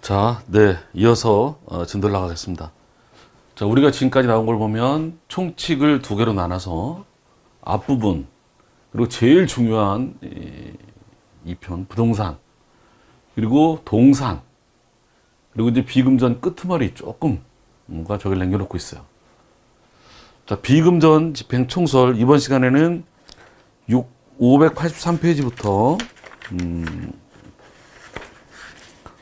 자, 네, 이어서 진도를 나가겠습니다. 자, 우리가 지금까지 나온 걸 보면 총칙을 두 개로 나눠서 앞부분 그리고 제일 중요한 이 편 부동산 그리고 동산 그리고 이제 비금전 끄트머리 조금 뭔가 저기를 남겨놓고 있어요. 자, 비금전 집행 총설 이번 시간에는 583페이지부터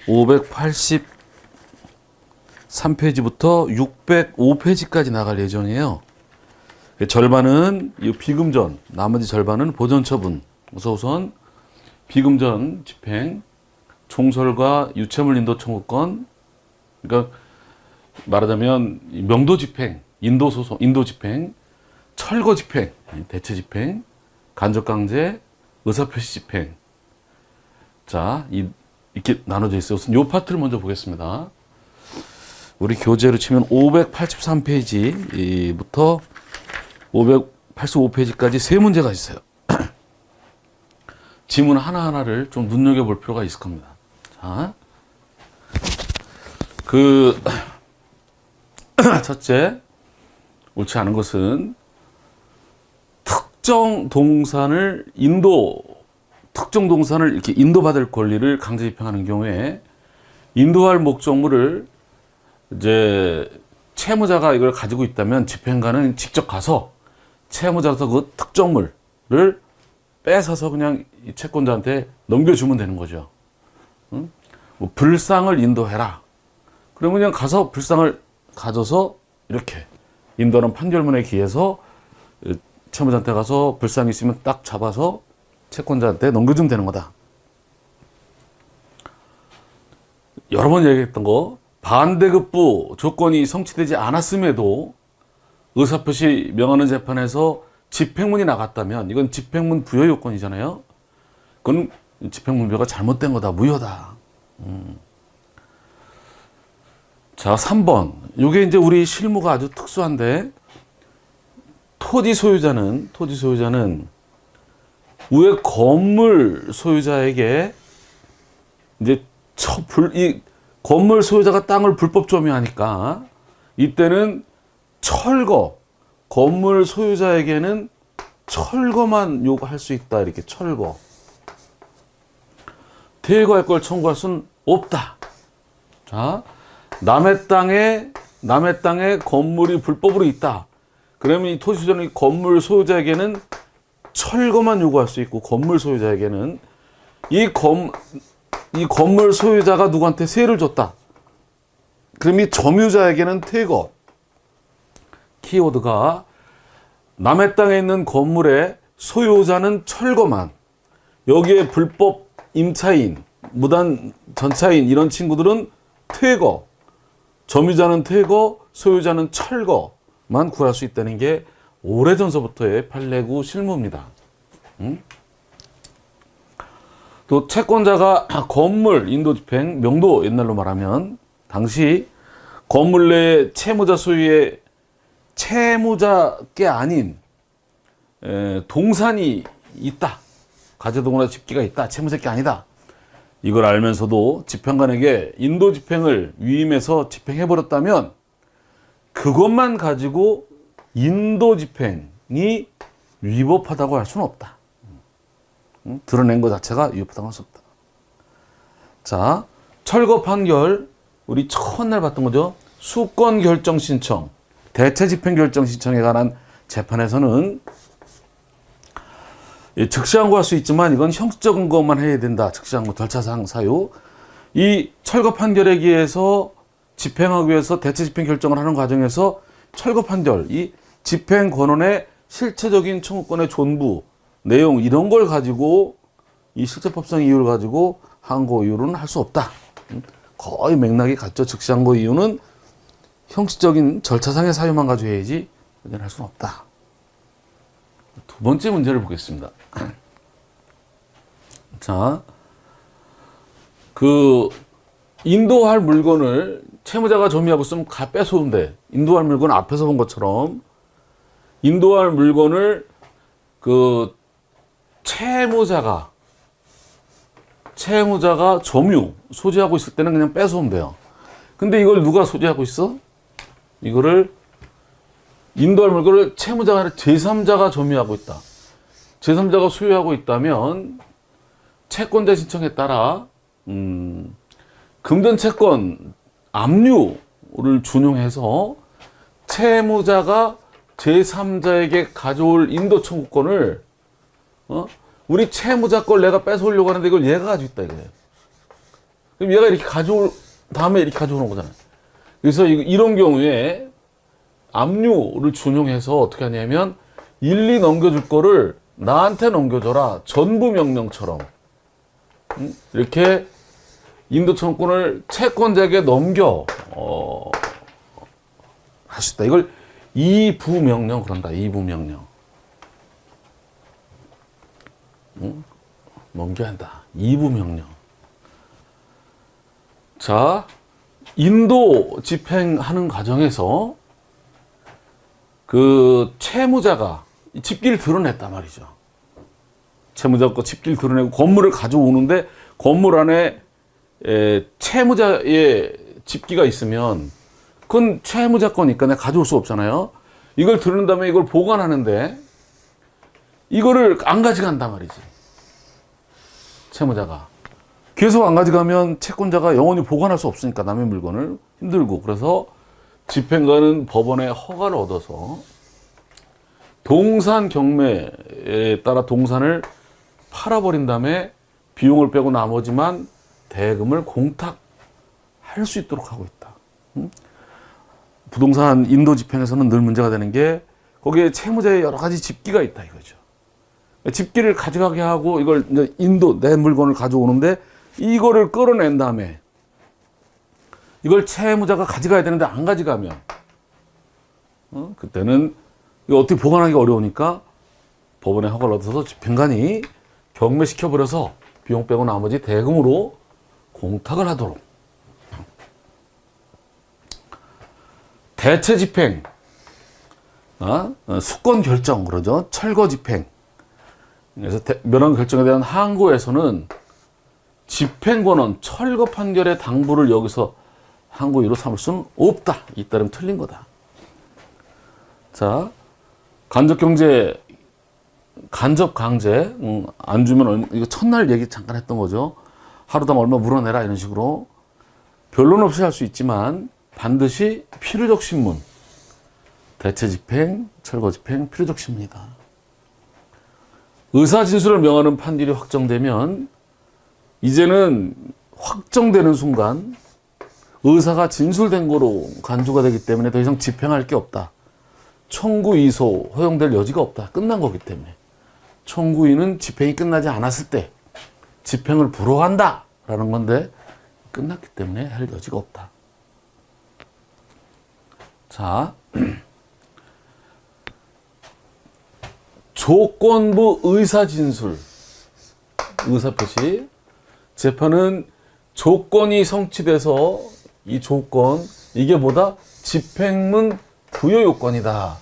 583페이지부터 605페이지까지 나갈 예정이에요. 절반은 이 비금전, 나머지 절반은 보전처분. 그래서 우선 비금전 집행, 총설과 유체물 인도 청구권, 그러니까 말하자면 명도 집행, 인도 소송, 인도 집행, 철거 집행, 대체 집행, 간접 강제, 의사표시 집행. 자, 이렇게 나눠져 있어요. 우선 이 파트를 먼저 보겠습니다. 우리 교재로 치면 583페이지부터 585페이지까지 세 문제가 있어요. 지문 하나하나를 좀 눈여겨볼 필요가 있을 겁니다. 자, 첫째, 옳지 않은 것은 특정 동산을 이렇게 인도받을 권리를 강제 집행하는 경우에 인도할 목적물을 이제 채무자가 이걸 가지고 있다면 집행관은 직접 가서 채무자로서 그 특정물을 뺏어서 그냥 이 채권자한테 넘겨주면 되는 거죠. 응? 뭐 불상을 인도해라. 그러면 그냥 가서 불상을 가져서 이렇게 인도하는 판결문에 기해서 채무자한테 가서 불상이 있으면 딱 잡아서 채권자한테 넘겨주면 되는 거다. 여러 번 얘기했던 거, 반대급부 조건이 성취되지 않았음에도 의사표시 명하는 재판에서 집행문이 나갔다면 이건 집행문 부여 요건이잖아요. 그건 집행문 부여가 잘못된 거다, 무효다. 자, 3번. 이게 이제 우리 실무가 아주 특수한데, 토지 소유자는 위에 건물 소유자에게 이제 이 건물 소유자가 땅을 불법 점유하니까 이때는 건물 소유자에게는 철거만 요구할 수 있다. 이렇게 철거. 퇴거할 걸 청구할 수는 없다. 자, 남의 땅에 건물이 불법으로 있다. 그러면 이 토지 소유자는 이 건물 소유자에게는 철거만 요구할 수 있고, 건물 소유자에게는 이 건물 소유자가 누구한테 세를 줬다. 그럼 이 점유자에게는 퇴거. 키워드가 남의 땅에 있는 건물의 소유자는 철거만. 여기에 불법 임차인, 무단 전차인 이런 친구들은 퇴거. 점유자는 퇴거, 소유자는 철거만 구할 수 있다는 게 오래전서부터의 판례구 실무입니다. 또 채권자가 건물 인도집행, 명도 옛날로 말하면 당시 건물 내에 채무자 소유의 채무자께 아닌 동산이 있다. 가재동이나 집기가 있다. 채무자께 아니다. 이걸 알면서도 집행관에게 인도집행을 위임해서 집행해버렸다면 그것만 가지고 인도집행이 위법하다고 할 수는 없다. 드러낸 것 자체가 위법하다고 할 수 없다. 자, 철거 판결, 우리 첫날 봤던 거죠. 수권 결정 신청, 대체 집행 결정 신청에 관한 재판에서는 즉시항고할 수 있지만 이건 형식적 근거만 해야 된다. 즉시항고 절차상 사유. 이 철거 판결에 기해서 집행하기 위해서 대체 집행 결정을 하는 과정에서 철거 판결, 이 집행 권한의 실체적인 청구권의 존부, 내용 이런 걸 가지고 이 실체법상 이유를 가지고 항고 이유는 할 수 없다. 거의 맥락이 같죠. 즉시항고 이유는 형식적인 절차상의 사유만 가지고 해야지 할 수는 없다. 두 번째 문제를 보겠습니다. 자, 인도할 물건을 채무자가 점유하고 있으면 뺏어온대. 인도할 물건 앞에서 본 것처럼 인도할 물건을 채무자가 채무자가 점유, 소지하고 있을 때는 그냥 뺏어오면 돼요. 근데 이걸 누가 소지하고 있어? 이거를 인도할 물건을 채무자가 아니라 제3자가 점유하고 있다. 제3자가 소유하고 있다면 채권자 신청에 따라 금전채권 압류를 준용해서 채무자가 제3자에게 가져올 인도 청구권을 우리 채무자 걸 내가 뺏어오려고 하는데 이걸 얘가 가지고 있다 이거예요. 그럼 얘가 이렇게 가져올 다음에 이렇게 가져오는 거잖아요. 그래서 이런 경우에 압류를 준용해서 어떻게 하냐면 일리 넘겨줄 거를 나한테 넘겨줘라. 전부 명령처럼 이렇게 인도 청구권을 채권자에게 넘겨 할 수 있다. 이걸 이부명령 그런다. 이부명령. 넘겨야 한다. 이부명령. 자, 인도 집행하는 과정에서 그 채무자가 집기를 드러냈단 말이죠. 채무자 거 집기를 드러내고 건물을 가져오는데 건물 안에 채무자의 집기가 있으면 그건 채무자 거니까 내가 가져올 수 없잖아요. 이걸 드러낸 다음에 이걸 보관하는데 이거를 안 가져간단 말이지. 채무자가. 계속 안 가져가면 채권자가 영원히 보관할 수 없으니까 남의 물건을 힘들고 그래서 집행관은 법원의 허가를 얻어서 동산 경매에 따라 동산을 팔아버린 다음에 비용을 빼고 나머지만 대금을 공탁할 수 있도록 하고 있다. 부동산 인도 집행에서는 늘 문제가 되는 게 거기에 채무자의 여러 가지 집기가 있다 이거죠. 집기를 가져가게 하고 이걸 이제 인도 내 물건을 가져오는데 이거를 끌어낸 다음에 이걸 채무자가 가져가야 되는데 안 가져가면 그때는 이거 어떻게 보관하기가 어려우니까 법원의 허가를 얻어서 집행관이 경매시켜버려서 비용 빼고 나머지 대금으로 공탁을 하도록. 대체 집행, 수권 결정 그러죠. 철거 집행. 그래서 면허 결정에 대한 항고에서는 집행권은 철거 판결의 당부를 여기서 항고이로 삼을 수는 없다. 이 따름 틀린 거다. 자, 간접강제 안 주면 이거 첫날 얘기 잠깐 했던 거죠. 하루당 얼마 물어내라 이런 식으로 변론 없이 할 수 있지만 반드시 필요적 신문, 대체 집행, 철거 집행, 필요적 신문이다. 의사 진술을 명하는 판결이 확정되면 이제는 확정되는 순간 의사가 진술된 거로 간주가 되기 때문에 더 이상 집행할 게 없다. 청구이소 허용될 여지가 없다. 끝난 거기 때문에. 청구인은 집행이 끝나지 않았을 때 집행을 불허한다 라는 건데 끝났기 때문에 할 여지가 없다. 자, 조건부 의사진술, 의사표시. 재판은 조건이 성취돼서 이 조건, 이게 뭐다? 집행문 부여 요건이다.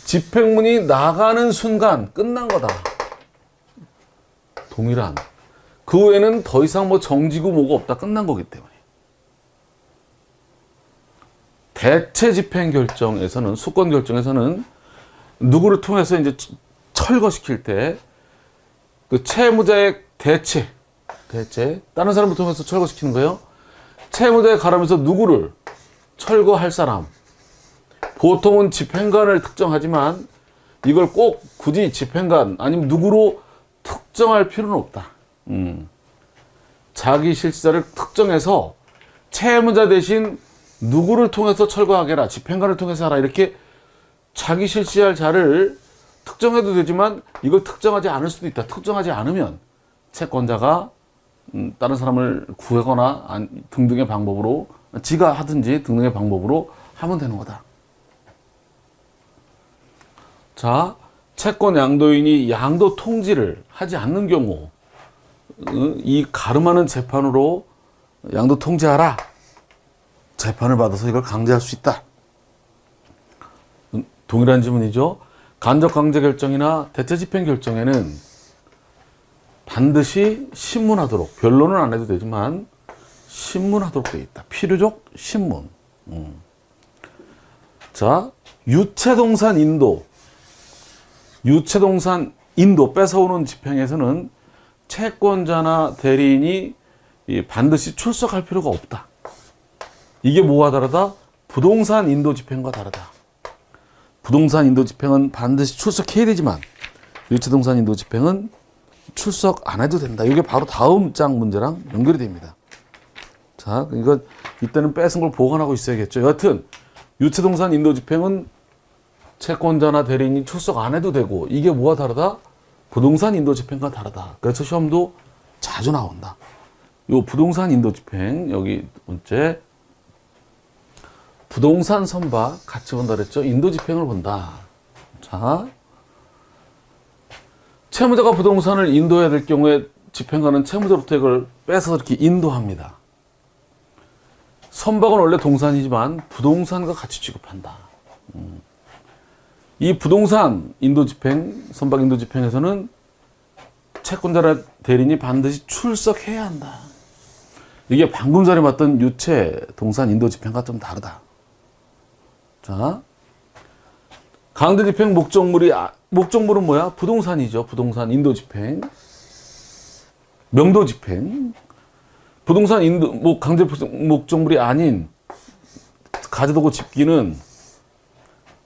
집행문이 나가는 순간 끝난 거다. 동일한. 그 후에는 더 이상 뭐 정지고 뭐가 없다. 끝난 거기 때문에. 대체 집행 결정에서는, 수권 결정에서는 누구를 통해서 이제 철거시킬 때 그 채무자의 대체, 다른 사람을 통해서 철거시키는 거예요. 채무자에 가라면서 누구를 철거할 사람. 보통은 집행관을 특정하지만 이걸 꼭 굳이 집행관 아니면 누구로 특정할 필요는 없다. 자기 실시자를 특정해서 채무자 대신 누구를 통해서 철거하게라, 집행관을 통해서 하라, 이렇게 자기 실시할 자를 특정해도 되지만 이걸 특정하지 않을 수도 있다. 특정하지 않으면 채권자가 다른 사람을 구하거나 등등의 방법으로, 지가 하든지 등등의 방법으로 하면 되는 거다. 자, 채권 양도인이 양도 통지를 하지 않는 경우 이 가름하는 재판으로 양도 통지하라. 재판을 받아서 이걸 강제할 수 있다. 동일한 지문이죠. 간접 강제 결정이나 대체 집행 결정에는 반드시 신문하도록, 변론은 안 해도 되지만 신문하도록 되어 있다. 필요적 신문. 자, 유체동산 인도. 유체동산 인도 뺏어오는 집행에서는 채권자나 대리인이 반드시 출석할 필요가 없다. 이게 뭐가 다르다? 부동산 인도 집행과 다르다. 부동산 인도 집행은 반드시 출석해야 되지만 유체동산 인도 집행은 출석 안 해도 된다. 이게 바로 다음 장 문제랑 연결이 됩니다. 자, 이거 이때는 뺏은 걸 보관하고 있어야겠죠. 여하튼 유체동산 인도 집행은 채권자나 대리인이 출석 안 해도 되고, 이게 뭐가 다르다? 부동산 인도 집행과 다르다. 그래서 시험도 자주 나온다. 요 부동산 인도 집행, 여기 문제 부동산 선박 같이 본다 그랬죠. 인도 집행을 본다. 자, 채무자가 부동산을 인도해야 될 경우에 집행관은 채무자로부터 이걸 뺏어서 이렇게 인도합니다. 선박은 원래 동산이지만 부동산과 같이 취급한다. 이 부동산 인도 집행, 선박 인도 집행에서는 채권자나 대리인이 반드시 출석해야 한다. 이게 방금 전에 봤던 유체 동산 인도 집행과 좀 다르다. 자, 강제 집행 목적물은 뭐야? 부동산이죠. 부동산 인도 집행, 명도 집행. 부동산 인도 강제 목적물이 아닌 가져두고 집기는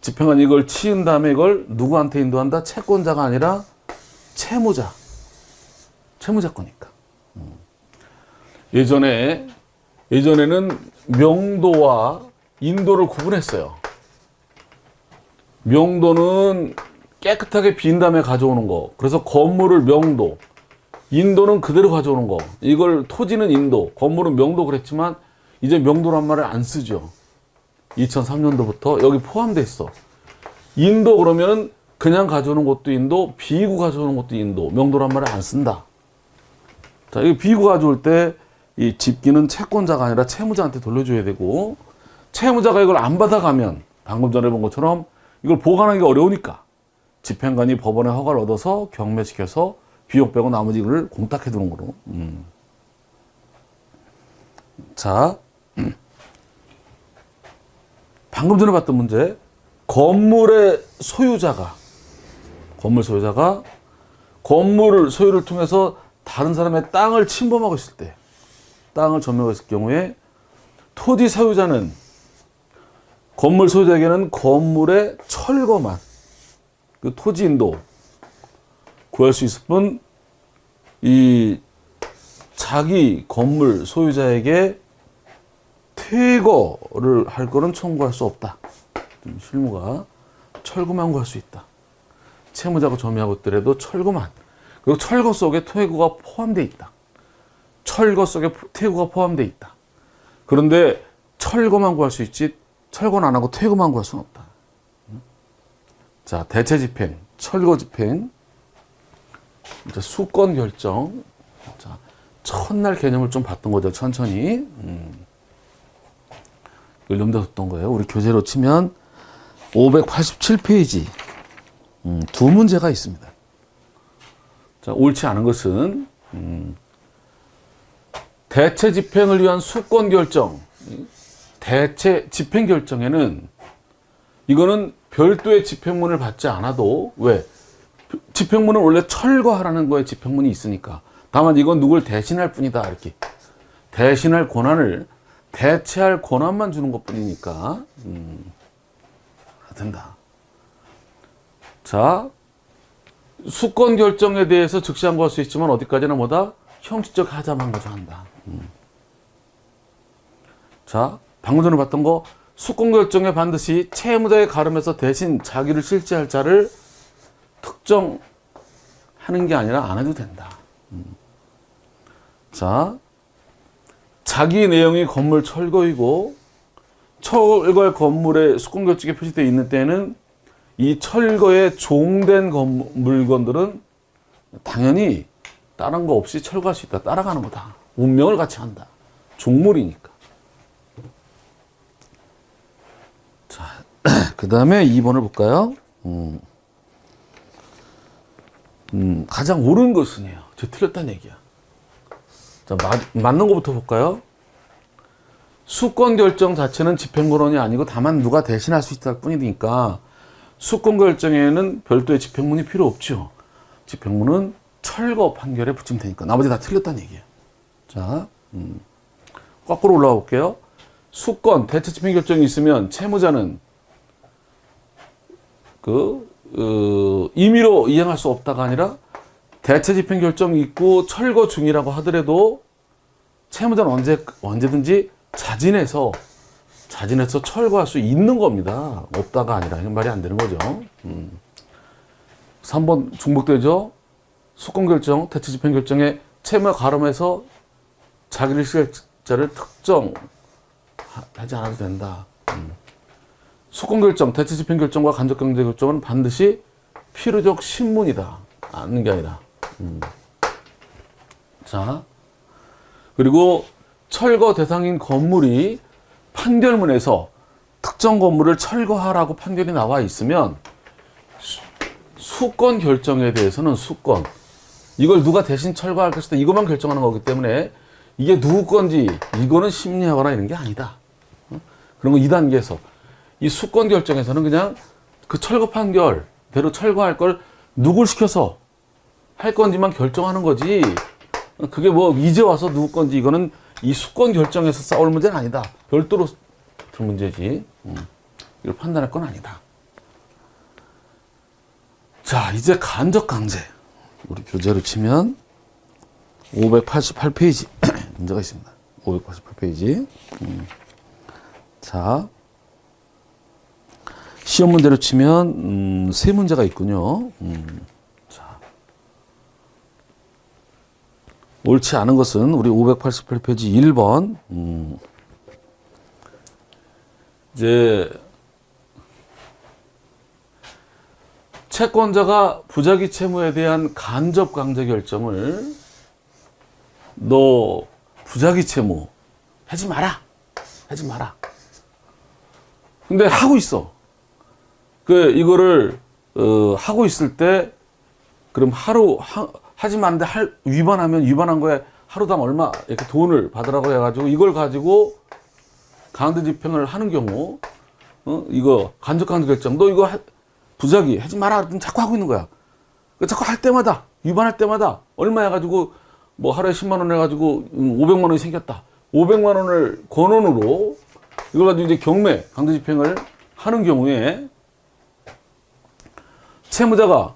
집행관 이걸 치은 다음에 이걸 누구한테 인도한다? 채권자가 아니라 채무자. 채무자거니까. 예전에는 명도와 인도를 구분했어요. 명도는 깨끗하게 빈 다음에 가져오는 거. 그래서 건물을 명도, 인도는 그대로 가져오는 거. 이걸 토지는 인도, 건물은 명도 그랬지만 이제 명도란 말을 안 쓰죠. 2003년도부터 여기 포함돼 있어. 인도 그러면 그냥 가져오는 것도 인도, 비고 가져오는 것도 인도. 명도란 말을 안 쓴다. 자, 이 비고 가져올 때 이 집기는 채권자가 아니라 채무자한테 돌려줘야 되고, 채무자가 이걸 안 받아가면 방금 전에 본 것처럼 이걸 보관하기가 어려우니까 집행관이 법원에 허가를 얻어서 경매시켜서 비용 빼고 나머지 이걸 공탁해 두는 거로. 자, 방금 전에 봤던 문제, 건물의 소유자가 건물 소유를 통해서 다른 사람의 땅을 침범하고 있을 때, 땅을 점유하고 있을 경우에 토지 소유자는, 건물 소유자에게는 건물의 철거만, 그 토지 인도 구할 수 있을 뿐, 이 자기 건물 소유자에게 퇴거를 할 거는 청구할 수 없다. 실무가 철거만 구할 수 있다. 채무자가 점유하고 있더라도 철거만. 그리고 철거 속에 퇴거가 포함되어 있다. 철거 속에 퇴거가 포함되어 있다. 그런데 철거만 구할 수 있지 철거는 안 하고 퇴거만 구할 수는 없다. 자, 대체 집행, 철거 집행, 이제 수권 결정. 자, 첫날 개념을 좀 봤던 거죠. 천천히. 이걸 염두에 뒀던 거예요. 우리 교재로 치면 587페이지. 두 문제가 있습니다. 자, 옳지 않은 것은 대체 집행을 위한 수권 결정. 대체 집행 결정에는 이거는 별도의 집행문을 받지 않아도, 왜? 집행문은 원래 철거하라는 거에 집행문이 있으니까. 다만 이건 누굴 대신할 뿐이다. 이렇게. 대신할 권한을, 대체할 권한만 주는 것 뿐이니까. 된다. 자, 수권 결정에 대해서 즉시 항고할 수 있지만 어디까지나 뭐다? 형식적 하자만 가져간다. 자, 방금 전에 봤던 거, 수권 결정에 반드시 채무자의 가름에서 대신 자기를 실제할 자를 특정하는 게 아니라 안 해도 된다. 자, 자기 내용이 건물 철거이고 철거의 건물에 수권 결정에 표시되어 있는 때에는 이 철거에 종된 물건들은 당연히 다른 거 없이 철거할 수 있다. 따라가는 거다. 운명을 같이 한다. 종물이니까. 자, 그 다음에 2번을 볼까요? 가장 옳은 것은요. 틀렸다는 얘기야. 자, 맞는 것부터 볼까요? 수권 결정 자체는 집행권이 아니고 다만 누가 대신할 수 있을 뿐이니까 수권 결정에는 별도의 집행문이 필요 없죠. 집행문은 철거 판결에 붙이면 되니까. 나머지 다 틀렸다는 얘기예요. 자, 거꾸로 올라가 볼게요. 수권, 대체 집행 결정이 있으면 채무자는 임의로 이행할 수 없다가 아니라 대체 집행 결정이 있고 철거 중이라고 하더라도 채무자는 언제든지 자진해서 철거할 수 있는 겁니다. 없다가 아니라. 이건 말이 안 되는 거죠. 3번 중복되죠. 수권 결정, 대체 집행 결정에 채무가 가름해서 자기를 실자를 특정하지 않아도 된다. 수권 결정, 대체 집행 결정과 간접 강제 결정은 반드시 필요적 신문이다. 않는 게 아니라. 자, 그리고 철거 대상인 건물이 판결문에서 특정 건물을 철거하라고 판결이 나와 있으면 수권 결정에 대해서는 수권, 이걸 누가 대신 철거할 것이다, 이것만 결정하는 거기 때문에 이게 누구 건지 이거는 심리하거나 이런 게 아니다. 그런 거 2단계에서 이 수권 결정에서는 그냥 그 철거 판결대로 철거할 걸 누굴 시켜서 할 건지만 결정하는 거지, 그게 뭐 이제 와서 누구 건지 이거는 이 수권 결정에서 싸울 문제는 아니다. 별도로 들 문제지. 이걸 판단할 건 아니다. 자, 이제 간접 강제. 우리 교재로 치면 588페이지 문제가 있습니다. 588페이지. 자, 시험 문제로 치면 세 문제가 있군요. 자, 옳지 않은 것은 우리 588페이지 1번. 이제 채권자가 부작위 채무에 대한 간접 강제 결정을 너 부작위 채무 하지 마라. 근데 하고 있어. 이거를 하고 있을 때 그럼 하지 마는데 위반하면 위반한 거에 하루당 얼마 이렇게 돈을 받으라고 해가지고 이걸 가지고 강제 집행을 하는 경우, 이거 간접 강제 결정, 너 이거 부작위 하지 마라. 자꾸 하고 있는 거야. 자꾸 할 때마다, 위반할 때마다 얼마 해가지고 뭐 하루에 10만 원 해가지고 500만 원이 생겼다. 500만 원을 권원으로 이걸 가지고 이제 경매 강제 집행을 하는 경우에 채무자가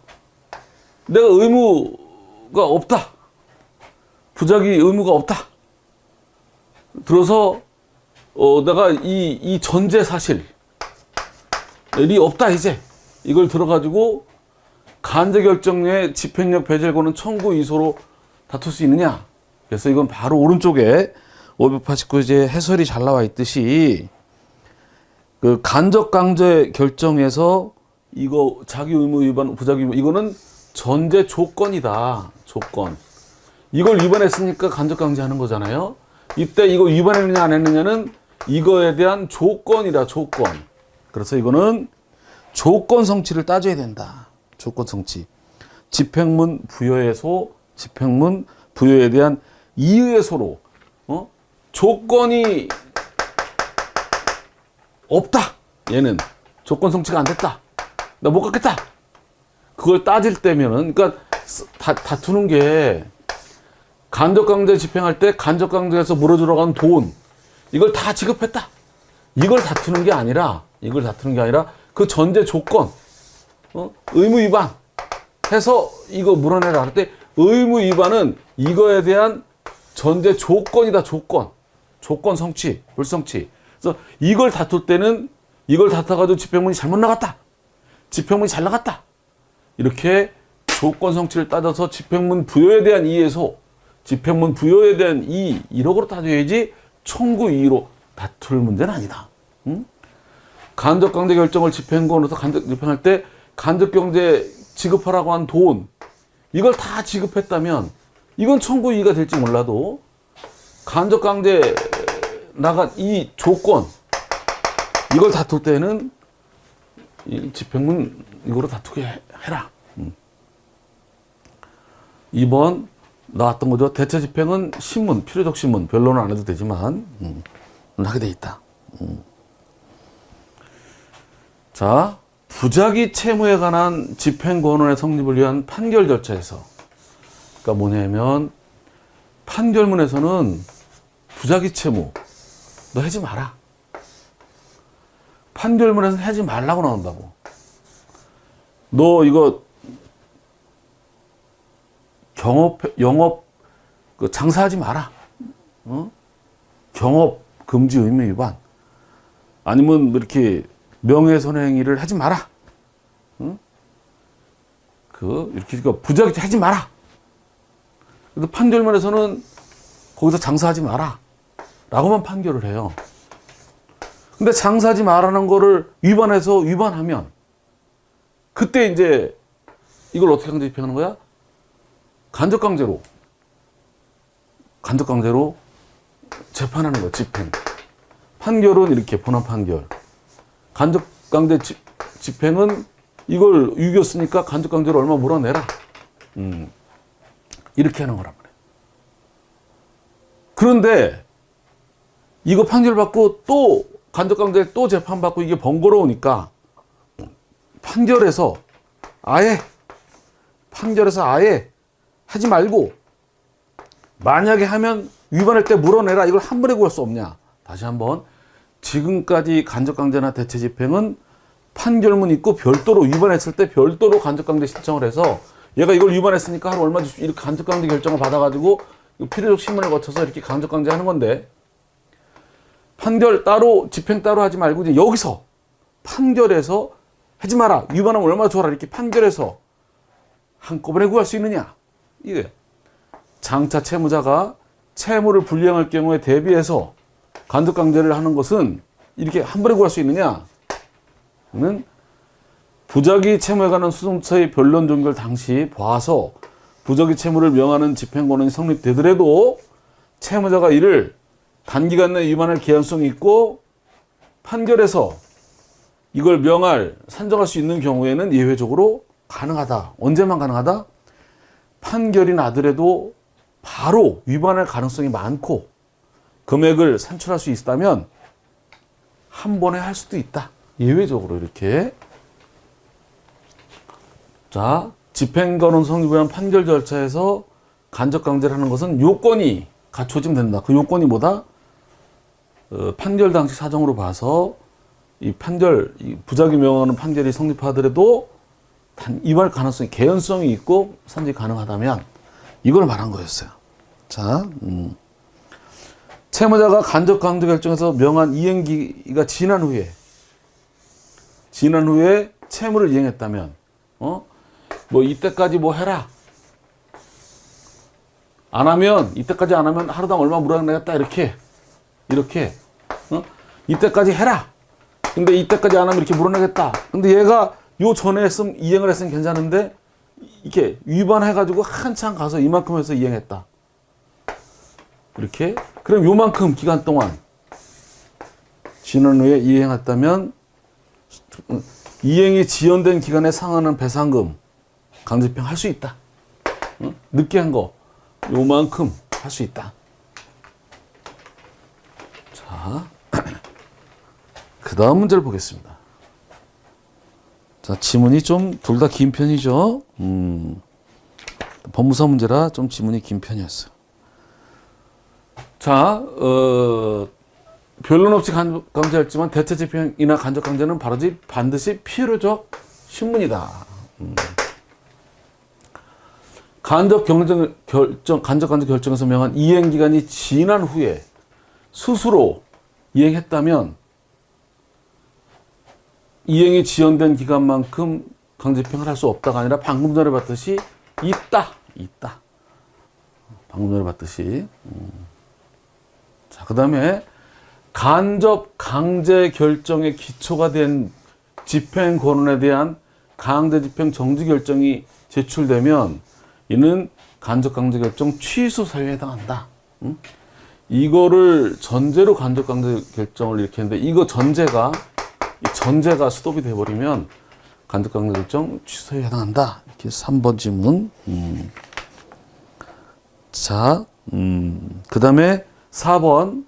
내가 의무가 없다. 부작위 의무가 없다. 들어서 내가 이 전제 사실이 없다 이제. 이걸 들어가지고 간제 결정의 집행력 배제권은 청구 이소로 다툴 수 있느냐. 그래서 이건 바로 오른쪽에 589제 해설이 잘 나와 있듯이 그 간접 강제 결정에서 이거 자기 의무 위반, 부작위 위반, 이거는 전제 조건이다. 조건. 이걸 위반했으니까 간접 강제하는 거잖아요. 이때 이거 위반했느냐 안 했느냐는 이거에 대한 조건이다. 조건. 그래서 이거는 조건 성취를 따져야 된다. 조건 성취. 집행문 부여의소, 집행문 부여에 대한 이의의소로 조건이 없다. 얘는 조건 성취가 안 됐다. 나 못 갖겠다. 그걸 따질 때면은, 그러니까 다투는 게 간접 강제 집행할 때 간접 강제에서 물어주러 간 돈, 이걸 다 지급했다. 이걸 다투는 게 아니라 그 전제 조건, 의무 위반 해서 이거 물어내라 할 때 의무 위반은 이거에 대한 전제 조건이다. 조건 성취, 불성취. 그래서 이걸 다툴 때는 이걸 다퉈가지고 집행문이 잘못 나갔다. 집행문이 잘 나갔다. 이렇게 조건 성취를 따져서 집행문 부여에 대한 이의에서 집행문 부여에 대한 이의, 1억으로 따져야지 청구 이의로 다툴 문제는 아니다. 간접 강제 결정을 집행권으로서 간접 집행할 때 간접 강제 지급하라고 한 돈, 이걸 다 지급했다면 이건 청구 이의가 될지 몰라도 간접 강제 나간 이 조건, 이걸 다툴 때는 이 집행문 이거로 다투게 해라. 2번 나왔던 거죠. 대체 집행은 신문, 필요적 신문, 변론은 안 해도 되지만 하게 돼 있다. 자, 부작위 채무에 관한 집행권원의 성립을 위한 판결 절차에서, 그러니까 뭐냐면 판결문에서는 부작위 채무 너 하지 마라. 판결문에서는 하지 말라고 나온다고. 너 이거 영업 장사하지 마라. 경업 금지 의무 위반. 아니면 뭐 이렇게 명예훼손행위를 하지 마라. 이렇게 부작위 하지 마라. 근데 판결문에서는 거기서 장사하지 마라. 라고만 판결을 해요. 근데 장사하지 마라는 거를 위반하면 그때 이제 이걸 어떻게 강제 집행하는 거야? 간접강제로 재판하는 거야. 집행. 판결은 이렇게 본안 판결. 간접강제 집행은 이걸 유겼으니까 간접강제로 얼마 몰아내라. 이렇게 하는 거란 말이에요. 그런데 이거 판결 받고 또 간접강제 또 재판받고 이게 번거로우니까 판결에서 아예 하지 말고 만약에 하면 위반할 때 물어내라. 이걸 한 번에 구할 수 없냐. 다시 한번 지금까지 간접강제나 대체집행은 판결문 있고 별도로 위반했을 때 별도로 간접강제 신청을 해서 얘가 이걸 위반했으니까 하루 얼마 주십시오. 이렇게 간접강제 결정을 받아가지고 필요적 신문을 거쳐서 이렇게 간접강제 하는 건데 판결 따로 집행 따로 하지 말고 이제 여기서 판결에서 하지 마라. 위반하면 얼마 줘라. 이렇게 판결에서 한꺼번에 구할 수 있느냐. 이게 장차 채무자가 채무를 불이행할 경우에 대비해서 간접강제를 하는 것은 이렇게 한 번에 구할 수 있느냐는 부작위 채무에 관한 소송처의 변론 종결 당시 봐서 부작위 채무를 명하는 집행권원이 성립되더라도 채무자가 이를 단기간 내에 위반할 개연성이 있고 판결에서 이걸 산정할 수 있는 경우에는 예외적으로 가능하다. 언제만 가능하다? 판결이 나더라도 바로 위반할 가능성이 많고 금액을 산출할 수 있다면 한 번에 할 수도 있다. 예외적으로 이렇게. 자, 집행권원 성립을 위한 판결 절차에서 간접강제를 하는 것은 요건이 갖춰지면 된다. 그 요건이 뭐다? 판결 당시 사정으로 봐서 이 부작위 명하는 판결이 성립하더라도 위반 가능성이 개연성이 있고 산정이 가능하다면 이걸 말한 거였어요. 자, 채무자가 간접강제 결정에서 명한 이행기가 지난 후에 채무를 이행했다면 뭐 이때까지 뭐 해라. 이때까지 안 하면 하루당 얼마 물어내겠다. 이렇게 이때까지 해라. 근데 이때까지 안 하면 이렇게 물어내겠다. 근데 얘가 요 전에 이행을 했으면 괜찮은데 이렇게 위반해가지고 한참 가서 이만큼 해서 이행했다. 이렇게. 그럼 요만큼 기간 동안 지난 후에 이행했다면 이행이 지연된 기간에 상하는 배상금 강제집행 할 수 있다. 늦게 한 거 요만큼 할 수 있다. 자, 그 다음 문제를 보겠습니다. 자, 지문이 좀 둘 다 긴 편이죠. 법무사 문제라 좀 지문이 긴 편이었어요. 자, 변론 없이 강제했지만 대체 집행이나 간접 강제는 반드시 필요적 신문이다. 간접 강제 결정에서 명한 이행 기간이 지난 후에 스스로 이행했다면 이행이 지연된 기간만큼 강제 집행을 할 수 없다가 아니라 방금 전에 봤듯이 있다. 방금 전에 봤듯이. 자, 그 다음에 간접 강제 결정의 기초가 된 집행 권한에 대한 강제 집행 정지 결정이 제출되면 이는 간접 강제 결정 취소 사유에 해당한다. 이거를 전제로 간접 강제 결정을 이렇게 했는데 이거 전제가 스톱이 돼버리면 간접 강제 결정 취소에 해당한다. 이렇게 3번 지문. 자, 그 다음에 4번.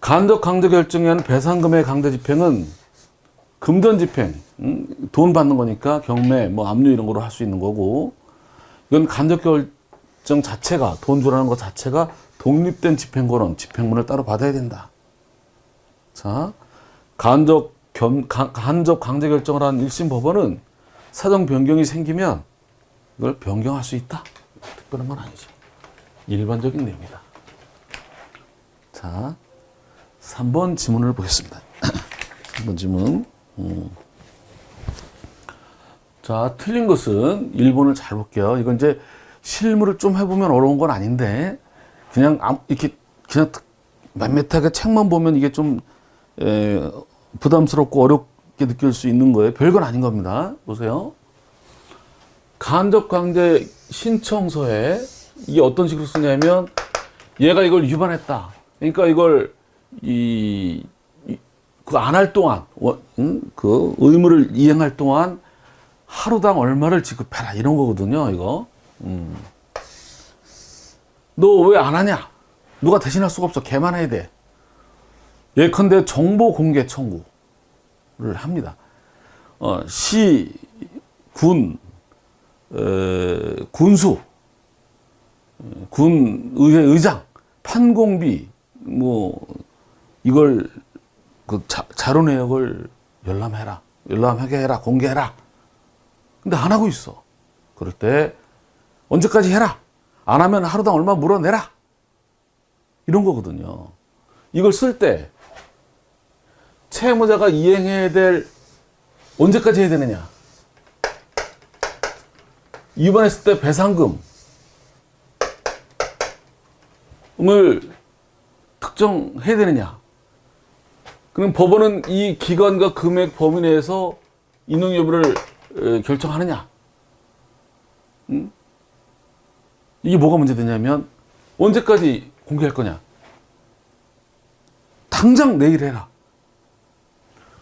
간접 강제 결정에 의한 배상금의 강제 집행은 금전 집행, 돈 받는 거니까 경매, 뭐 압류 이런 거로 할 수 있는 거고, 이건 간접 결정 자체가, 돈 주라는 것 자체가 독립된 집행권은 집행문을 따로 받아야 된다. 자, 간접 강제 결정을 한 1심 법원은 사정 변경이 생기면 이걸 변경할 수 있다. 특별한 건 아니죠. 일반적인 내용이다. 자, 3번 지문을 보겠습니다. 3번 지문. 자, 틀린 것은 1번을 잘 볼게요. 이건 이제 실무를 좀 해보면 어려운 건 아닌데, 그냥 이렇게 그냥 밋밋하게 책만 보면 이게 좀 부담스럽고 어렵게 느낄 수 있는 거예요. 별건 아닌 겁니다. 보세요. 간접 강제 신청서에 이게 어떤 식으로 쓰냐면, 얘가 이걸 위반했다. 그러니까 이걸 그 안 할 동안, 그 의무를 이행할 동안 하루당 얼마를 지급해라. 이런 거거든요, 이거. 너 왜 안 하냐? 누가 대신할 수가 없어. 걔만 해야 돼. 예컨대 정보 공개 청구를 합니다. 시, 군, 군수, 군의회 의장, 판공비, 뭐, 이걸, 그 자료 내역을 열람하게 해라, 공개해라. 근데 안 하고 있어. 그럴 때, 언제까지 해라. 안 하면 하루당 얼마 물어내라. 이런 거거든요. 이걸 쓸 때, 채무자가 이행해야 될, 언제까지 해야 되느냐. 위반했을 때 배상금을 특정해야 되느냐. 그럼 법원은 이 기간과 금액 범위 내에서 인용 여부를 결정하느냐. 이게 뭐가 문제되냐면 언제까지 공개할 거냐. 당장 내일 해라.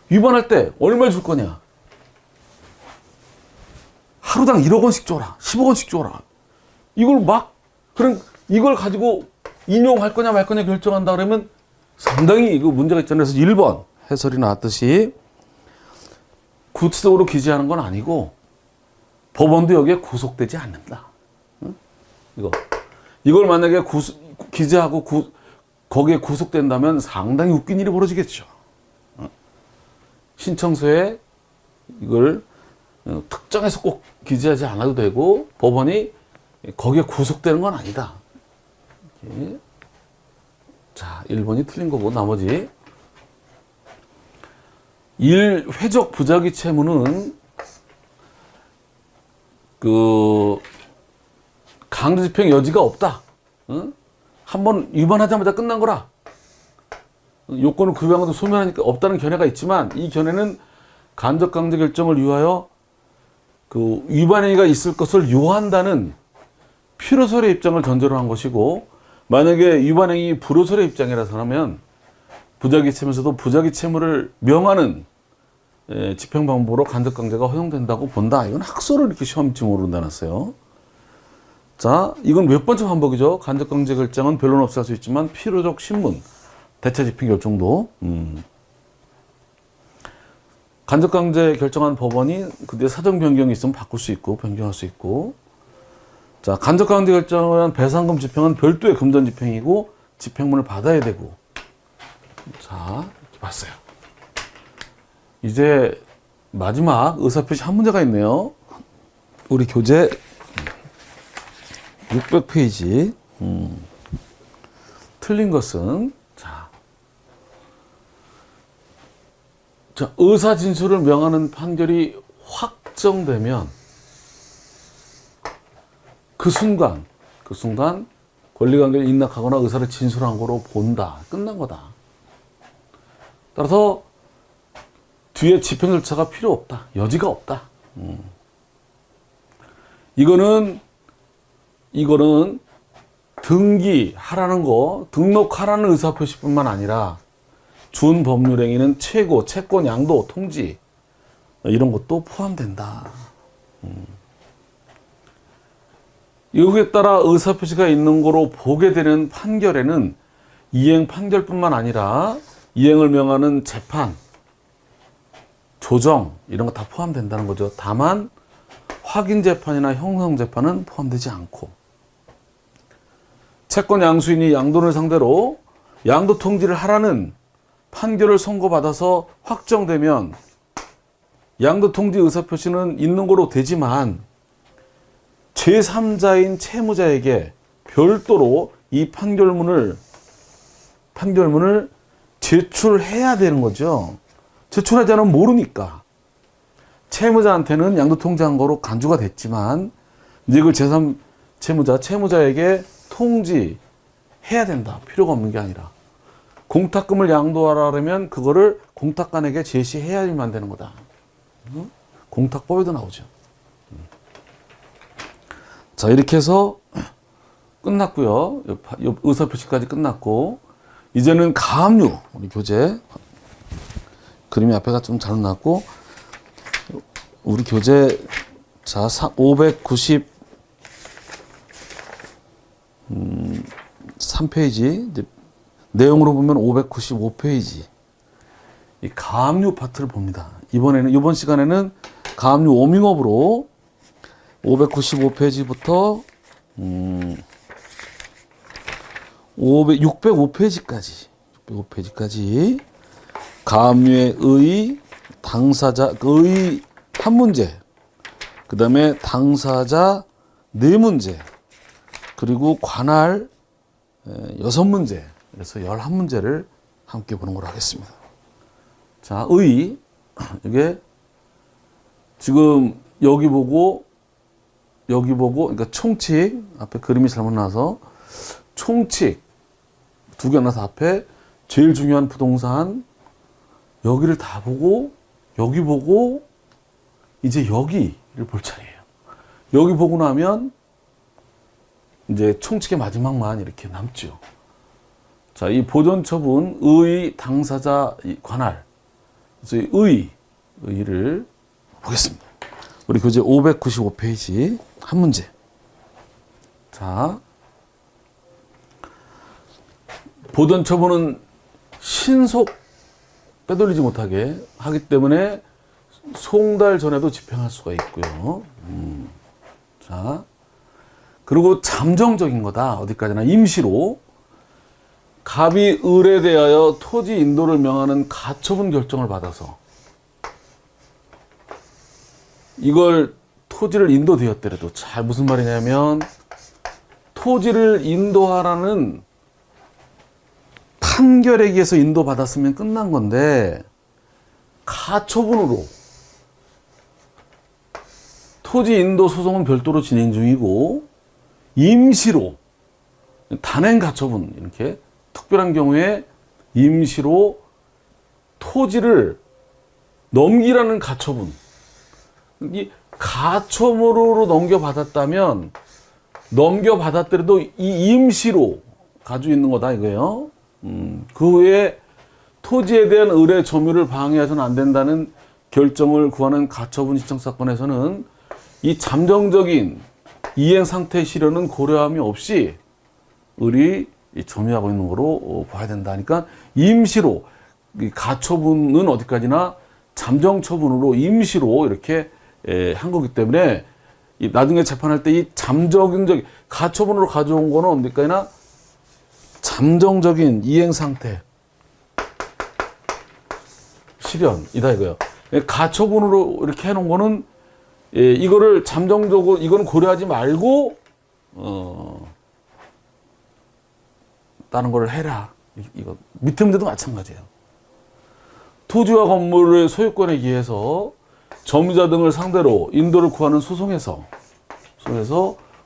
위반할 때 얼마 줄 거냐. 하루당 1억 원씩 줘라. 10억 원씩 줘라. 그럼 이걸 가지고 인용할 거냐 말 거냐 결정한다 그러면 상당히 이거 문제가 있잖아요. 그래서 1번 해설이 나왔듯이 구체적으로 기재하는 건 아니고 법원도 여기에 구속되지 않는다. 이걸 만약에 기재하고 거기에 구속된다면 상당히 웃긴 일이 벌어지겠죠. 신청서에 이걸 특정해서 꼭 기재하지 않아도 되고 법원이 거기에 구속되는 건 아니다. 이렇게. 자, 1번이 틀린 거고 나머지 1. 회적 부작위 채무는 그 강제 집행 여지가 없다. 한번 위반하자마자 끝난 거라. 요건을 구비한 것도 소멸하니까 없다는 견해가 있지만 이 견해는 간접 강제 결정을 위하여 그 위반 행위가 있을 것을 요한다는 필요설의 입장을 전제로 한 것이고, 만약에 위반 행위 불효설의 입장이라서라면 부작위 채무에서도 부작위 채무를 명하는 집행 방법으로 간접 강제가 허용된다고 본다. 이건 학설을 이렇게 시험지문으로 내놨어요. 자, 이건 몇 번째 반복이죠. 간접 강제 결정은 변론 없이 할 수 있지만 필요적 신문, 대체 집행 결정도. 간접 강제 결정한 법원이 그때 사정 변경이 있으면 바꿀 수 있고 변경할 수 있고. 자, 간접 강제 결정을 한 배상금 집행은 별도의 금전 집행이고 집행문을 받아야 되고. 자, 이렇게 봤어요. 이제 마지막 의사표시 한 문제가 있네요. 우리 교재 600페이지. 틀린 것은 자, 의사 진술을 명하는 판결이 확정되면 그 순간 권리관계를 인락하거나 의사를 진술한 거로 본다. 끝난 거다. 따라서 뒤에 집행 절차가 필요 없다. 여지가 없다. 이거는 등기하라는 거, 등록하라는 의사표시뿐만 아니라 준 법률 행위는 최고, 채권, 양도, 통지 이런 것도 포함된다. 여기에 따라 의사표시가 있는 거로 보게 되는 판결에는 이행 판결뿐만 아니라 이행을 명하는 재판, 조정 이런 거 다 포함된다는 거죠. 다만 확인 재판이나 형성 재판은 포함되지 않고, 채권 양수인이 양도인을 상대로 양도 통지를 하라는 판결을 선고받아서 확정되면 양도 통지 의사표시는 있는 거로 되지만 제3자인 채무자에게 별도로 이 판결문을 제출해야 되는 거죠. 제출하지 않으면 모르니까. 채무자한테는 양도 통지한 거로 간주가 됐지만 이제 그걸 채무자에게 통지해야 된다. 필요가 없는 게 아니라. 공탁금을 양도하려면 그거를 공탁관에게 제시해야만 되는 거다. 공탁법에도 나오죠. 자, 이렇게 해서 끝났고요. 의사표시까지 끝났고, 이제는 가압류, 우리 교재 그림이 앞에가 좀 잘못 나왔고, 우리 교재 자 593페이지 이제 내용으로 보면 595페이지 이 가압류 파트를 봅니다. 이번 시간에는 가압류 워밍업으로 595페이지부터 605페이지까지 가압류의 의, 당사자, 의 한 문제, 그 다음에 당사자 네 문제, 그리고 관할 6문제, 그래서 11문제를 함께 보는 걸로 하겠습니다. 자, 의, 이게 지금 여기 보고, 그러니까 총칙, 앞에 그림이 잘못 나와서 총칙 두 개 나서 앞에 제일 중요한 부동산, 여기를 다 보고, 여기 보고, 이제 여기를 볼 차례예요. 여기 보고 나면 이제 총칙의 마지막만 이렇게 남죠. 자, 이 보존처분, 의, 당사자, 관할. 그래서 의를 보겠습니다. 우리 교재 595페이지 한 문제. 자, 보존처분은 신속 빼돌리지 못하게 하기 때문에 송달 전에도 집행할 수가 있고요. 자, 그리고 잠정적인 거다. 어디까지나 임시로 갑이 을에 대하여 토지 인도를 명하는 가처분 결정을 받아서 이걸 토지를 인도되었더라도, 잘 무슨 말이냐면 토지를 인도하라는 판결에 의해서 인도받았으면 끝난 건데 가처분으로, 토지 인도 소송은 별도로 진행 중이고 임시로 단행 가처분, 이렇게 특별한 경우에 임시로 토지를 넘기라는 가처분, 이 가처분으로 넘겨받았더라도 이 임시로 가지고 있는 거다 이거예요. 그 외에 토지에 대한 을의 점유를 방해해서는 안 된다는 결정을 구하는 가처분 신청 사건에서는 이 잠정적인 이행 상태 실현은 고려함이 없이 을이 점유하고 있는 거로 봐야 된다. 그러니까 임시로, 가처분은 어디까지나 잠정처분으로 임시로 이렇게 한 거기 때문에 나중에 재판할 때 이 잠정적 가처분으로 가져온 거는 어디까지나 잠정적인 이행 상태 실현이다 이거예요. 가처분으로 이렇게 해놓은 거는 이거를 잠정적으로 이거는 고려하지 말고 다른 걸 해라. 이거 밑에 문제도 마찬가지예요. 토지와 건물의 소유권에 의해서 점유자 등을 상대로 인도를 구하는 소송에서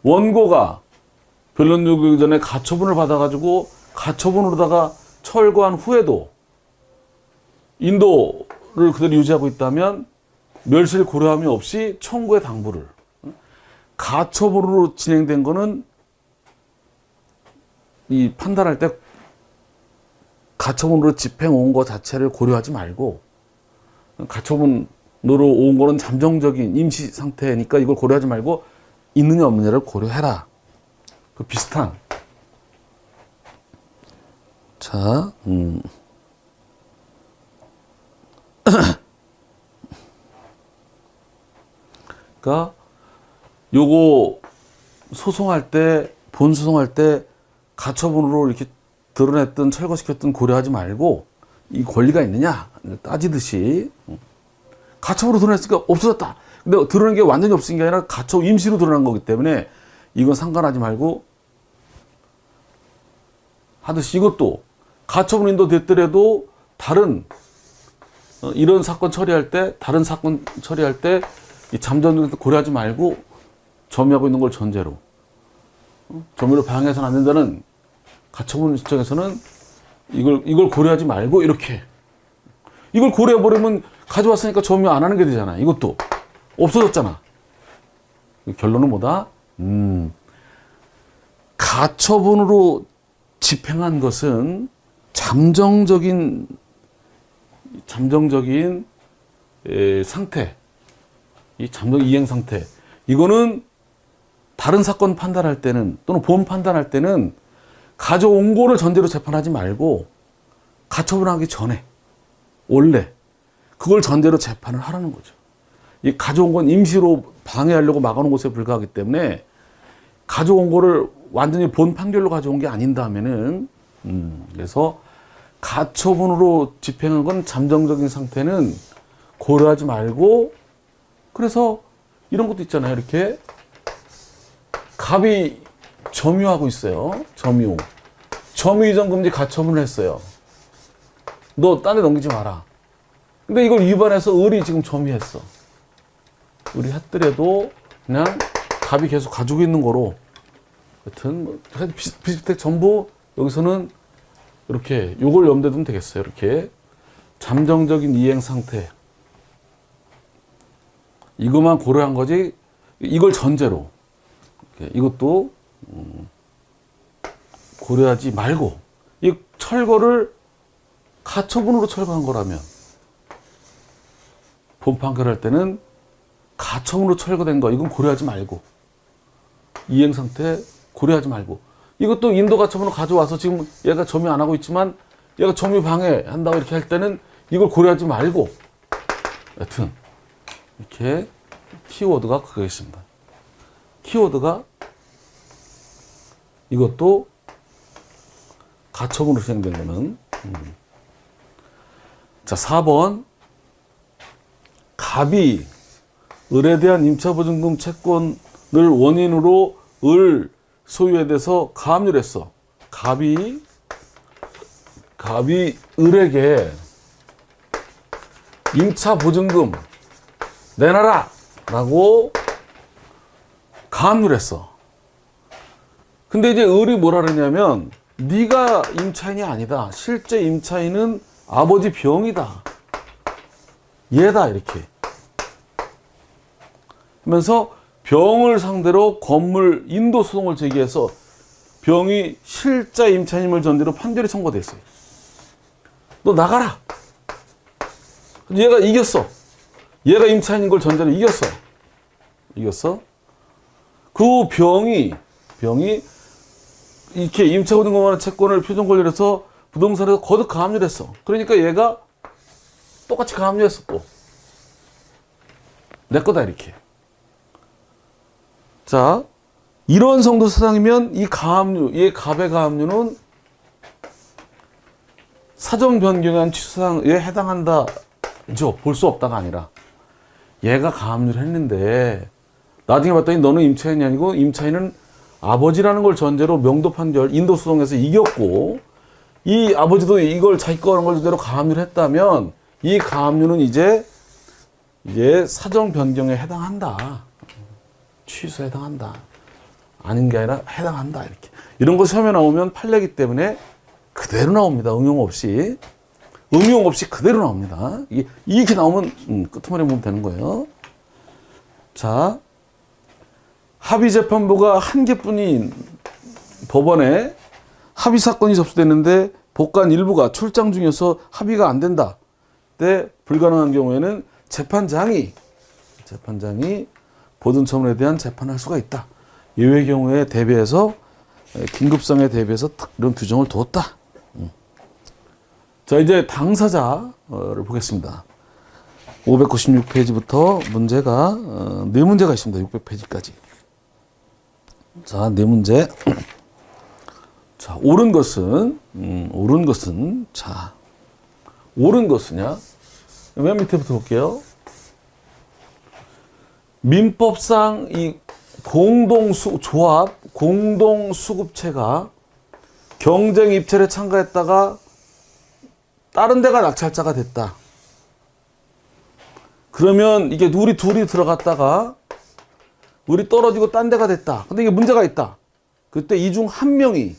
원고가 변론 요구 전에 가처분을 받아가지고 가처분으로다가 철거한 후에도 인도를 그대로 유지하고 있다면 멸실 고려함이 없이 청구의 당부를, 가처분으로 진행된 거는 이 판단할 때 가처분으로 집행 온 거 자체를 고려하지 말고, 가처분으로 온 거는 잠정적인 임시 상태니까 이걸 고려하지 말고 있느냐 없느냐를 고려해라. 그 비슷한. 자, 그러니까 요거 소송할 때, 본소송할 때 가처분으로 이렇게 드러냈던, 철거시켰던 고려하지 말고 이 권리가 있느냐 따지듯이 가처분으로 드러냈으니까 없어졌다. 근데 드러낸 게 완전히 없은 게 아니라 가처 임시로 드러난 거기 때문에 이건 상관하지 말고 하듯이 이것도 가처분 인도됐더라도 다른 이런 사건 처리할 때, 다른 사건 처리할 때 이 잠정적 고려하지 말고 점유하고 있는 걸 전제로 점유를 방해해서는 안 된다는 가처분 입장에서는 이걸 고려하지 말고 이렇게 이걸 고려해버리면 가져왔으니까 점유 안 하는 게 되잖아. 이것도 없어졌잖아. 결론은 뭐다? 가처분으로 집행한 것은 잠정적인 상태, 이 잠정 이행 상태, 이거는 다른 사건 판단할 때는 또는 보험 판단할 때는 가져온 거를 전제로 재판하지 말고 가처분하기 전에 원래 그걸 전제로 재판을 하라는 거죠. 이 가져온 건 임시로 방해하려고 막아놓은 것에 불과하기 때문에 가져온 거를 완전히 본 판결로 가져온 게 아닌다면은 그래서 가처분으로 집행한 건 잠정적인 상태는 고려하지 말고, 그래서 이런 것도 있잖아요. 이렇게 갑이 점유하고 있어요. 점유 이전 금지 가처분을 했어요. 너 딴 데 넘기지 마라. 근데 이걸 위반해서 을이 지금 점유했어. 을이 했더라도 그냥 갑이 계속 가지고 있는 거로, 여튼 뭐 비슷비슷해. 전부 여기서는 이렇게 요걸 염두에 두면 되겠어요. 이렇게 잠정적인 이행 상태, 이것만 고려한 거지 이걸 전제로 이것도 고려하지 말고, 이 철거를 가처분으로 철거한 거라면 본 판결할 때는 가처분으로 철거된 거 이건 고려하지 말고, 이행 상태 고려하지 말고, 이것도 인도 가처분으로 가져와서 지금 얘가 점유 안 하고 있지만 얘가 점유 방해한다고 이렇게 할 때는 이걸 고려하지 말고, 여튼 이렇게 키워드가 그거 있습니다. 키워드가 이것도 가처분으로 시행된 거는 자, 4번 갑이 을에 대한 임차보증금 채권을 원인으로 을 소유에 대해서 가압류를 했어. 갑이 을에게 임차보증금 내놔라 라고 가압류를 했어. 근데 이제 을이 뭐라 그러냐면 네가 임차인이 아니다. 실제 임차인은 아버지 병이다. 얘다. 이렇게 하면서 병을 상대로 건물 인도 소송을 제기해서 병이 실제 임차인임을 전제로 판결이 선고됐어요. 너 나가라. 얘가 이겼어. 얘가 임차인인 걸 전제로 이겼어. 그 병이 이렇게 임차보증금하는 채권을 표준 권리로 해서 부동산에서 거듭 가압류를 했어. 그러니까 얘가 똑같이 가압류했어. 또 내 거다 이렇게. 자, 이런 정도 사상이면 이 가압류, 얘 갑의 가압류는 사정 변경한 취소사항에 해당한다죠. 볼 수 없다가 아니라 얘가 가압류를 했는데 나중에 봤더니 너는 임차인이 아니고 임차인은 아버지라는 걸 전제로 명도 판결 인도 소송에서 이겼고, 이 아버지도 이걸 자기 거라는 걸 전제로 가압류를 했다면 이 가압류는 이제 사정 변경에 해당한다. 취소에 해당한다. 아닌 게 아니라 해당한다. 이렇게. 이런 거 시험에 나오면 판례이기 때문에 그대로 나옵니다. 응용 없이 그대로 나옵니다. 이렇게 나오면 끄트머리 보면 되는 거예요. 자, 합의재판부가 한 개뿐인 법원에 합의 사건이 접수됐는데 법관 일부가 출장 중이어서 합의가 안 된다. 때 불가능한 경우에는 재판장이 보존처분에 대한 재판을 할 수가 있다. 예외 경우에 대비해서 긴급성에 대비해서 이런 규정을 두었다. 자, 이제 당사자를 보겠습니다. 596페이지부터 문제가 네 문제가 있습니다. 600페이지까지. 자, 네 문제. 자, 옳은 것은 자, 옳은 것은요. 맨 밑에부터 볼게요. 민법상 이 공동수급체가 경쟁 입찰에 참가했다가 다른 데가 낙찰자가 됐다. 그러면 이게 우리 둘이 들어갔다가 우리 떨어지고 딴 데가 됐다. 근데 이게 문제가 있다. 그때 이 중 한 명이